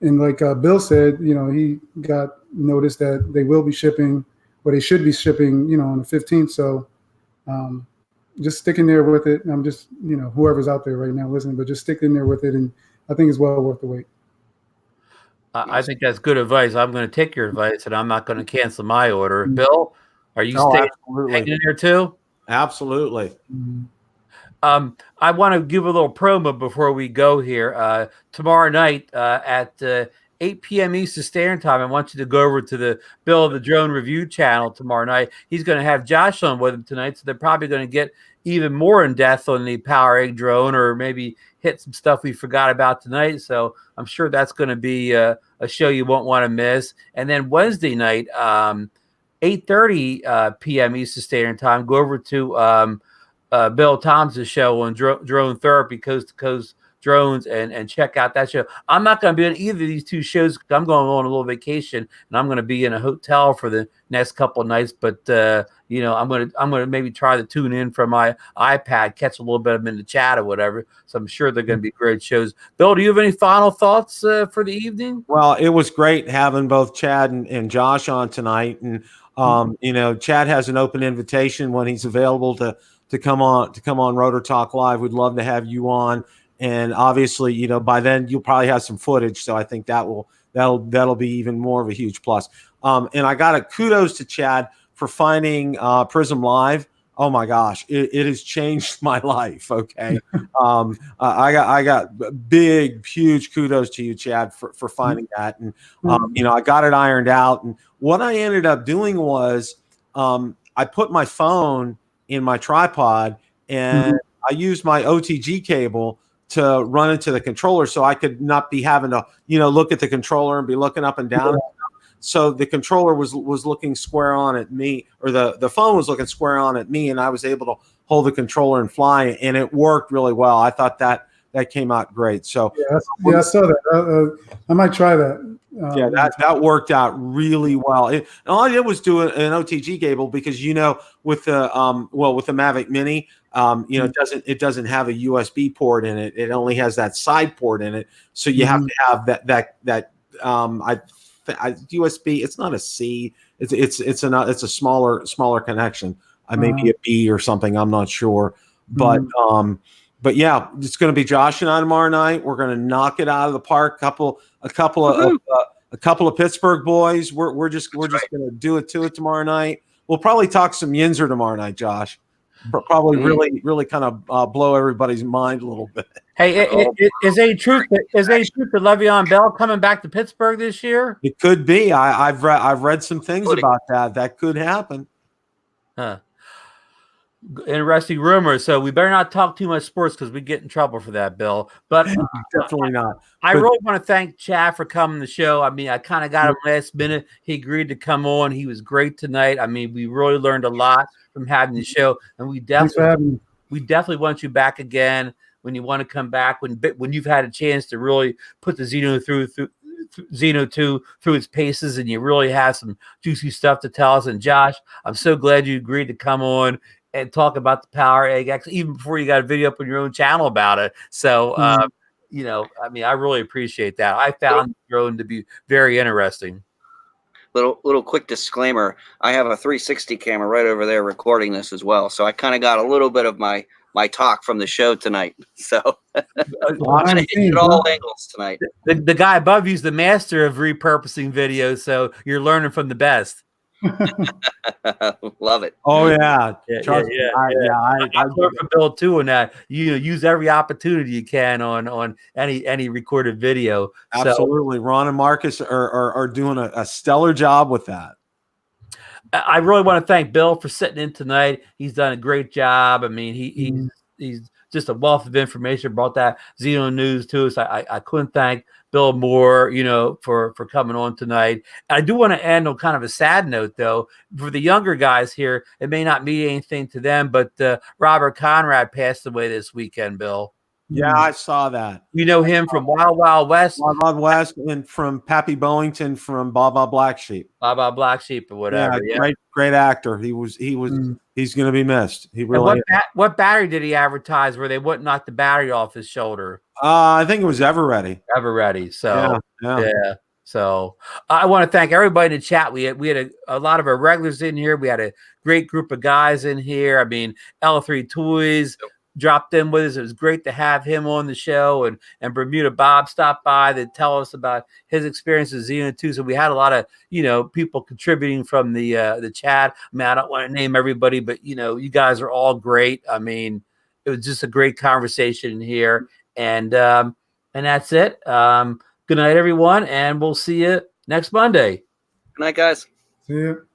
like Bill said, he got notice that they will be shipping, or they should be shipping, on the 15th. So, just sticking there with it. I'm just, whoever's out there right now listening, but just stick in there with it, and I think it's well worth the wait. I think that's good advice. I'm going to take your advice, and I'm not going to cancel my order. Bill, are you staying hanging in there too? Absolutely. I want to give a little promo before we go here. Tomorrow night at 8 p.m. Eastern Standard Time, I want you to go over to the Bill of the Drone Review channel tomorrow night. He's going to have Josh on with him tonight, so they're probably going to get even more in depth on the PowerEgg drone, or maybe hit some stuff we forgot about tonight. So I'm sure that's going to be a show you won't want to miss. And then Wednesday night, 8:30 p.m. Eastern Standard Time, go over to Bill Thompson's show on drone therapy, coast to coast drones, and check out that show. I'm not going to be on either of these two shows. I'm going on a little vacation, and I'm going to be in a hotel for the next couple of nights. But I'm going to maybe try to tune in from my iPad, catch a little bit of them in the chat or whatever. So I'm sure they're going to be great shows. Bill, do you have any final thoughts for the evening? Well, it was great having both Chad and Josh on tonight, and Chad has an open invitation when he's available to come on Rotor Talk Live. We'd love to have you on. And obviously, by then you'll probably have some footage. So I think that'll be even more of a huge plus. And I got a kudos to Chad for finding Prism Live. Oh my gosh, it has changed my life. Okay. I got big, huge kudos to you, Chad, for finding that. And, I got it ironed out. And what I ended up doing was I put my phone in my tripod and I used my OTG cable to run into the controller, so I could not be having to, look at the controller and be looking up and down. So the controller was looking square on at me, or the phone was looking square on at me, and I was able to hold the controller and fly, and it worked really well. I thought that came out great. So I saw that. I might try that. That worked out really well. And all I did was do an OTG cable because with the Mavic Mini, it doesn't have a USB port in it. It only has that side port in it. So you have to have that USB. It's not a C. It's a smaller connection. Maybe a B or something. I'm not sure, but yeah, it's going to be Josh and I tomorrow night. We're going to knock it out of the park. A couple of Pittsburgh boys. We're just going to do it tomorrow night. We'll probably talk some Yinzer tomorrow night, Josh. Probably really kind of blow everybody's mind a little bit. Hey, is a truth that Le'Veon Bell coming back to Pittsburgh this year? It could be. I've read some things about that. That could happen. Huh. Interesting rumor. So we better not talk too much sports because we get in trouble for that, Bill. But Definitely not. I really want to thank Chad for coming to the show. I mean, I kind of got him last minute. He agreed to come on. He was great tonight. I mean, we really learned a lot from having the show, and we definitely want you back again when you want to come back when you've had a chance to really put the Zino through Zino 2 through its paces, and you really have some juicy stuff to tell us. And Josh, I'm so glad you agreed to come on and talk about the PowerEgg X even before you got a video up on your own channel about it. So, you know, I mean, I really appreciate that. I found the drone to be very interesting. Little quick disclaimer. I have a 360 camera right over there recording this as well. So I kind of got a little bit of my talk from the show tonight. So I'm going to hit it all angles tonight. The guy above you is the master of repurposing videos. So you're learning from the best. Love it. Oh yeah, I learned from Bill too on that. You use every opportunity you can on any recorded video. Absolutely, so, Ron and Marcus are doing a stellar job with that. I really want to thank Bill for sitting in tonight. He's done a great job. I mean, he's just a wealth of information. Brought that Zino news to us. I couldn't thank Bill more, you know, for coming on tonight. I do want to end on kind of a sad note, though. For the younger guys here, it may not mean anything to them, but Robert Conrad passed away this weekend, Bill. Yeah, I saw that. You know him from Wild Wild West? Wild Wild West, and from Pappy Bowington from Baba Black Sheep. Baba Black Sheep or whatever. Yeah, great actor. He's going to be missed. He really. What battery did he advertise where they wouldn't knock the battery off his shoulder? I think it was Ever-Ready. Ever-Ready. So yeah. So I want to thank everybody in the chat. We had a lot of our regulars in here. We had a great group of guys in here. I mean, L3 Toys dropped in with us. It was great to have him on the show, and Bermuda Bob stopped by to tell us about his experience with Zino 2. So we had a lot of, you know, people contributing from the chat. I mean, I don't want to name everybody, but you know, you guys are all great. I mean, it was just a great conversation here, and that's it. Good night, everyone, and we'll see you next Monday. Good night, guys. See you.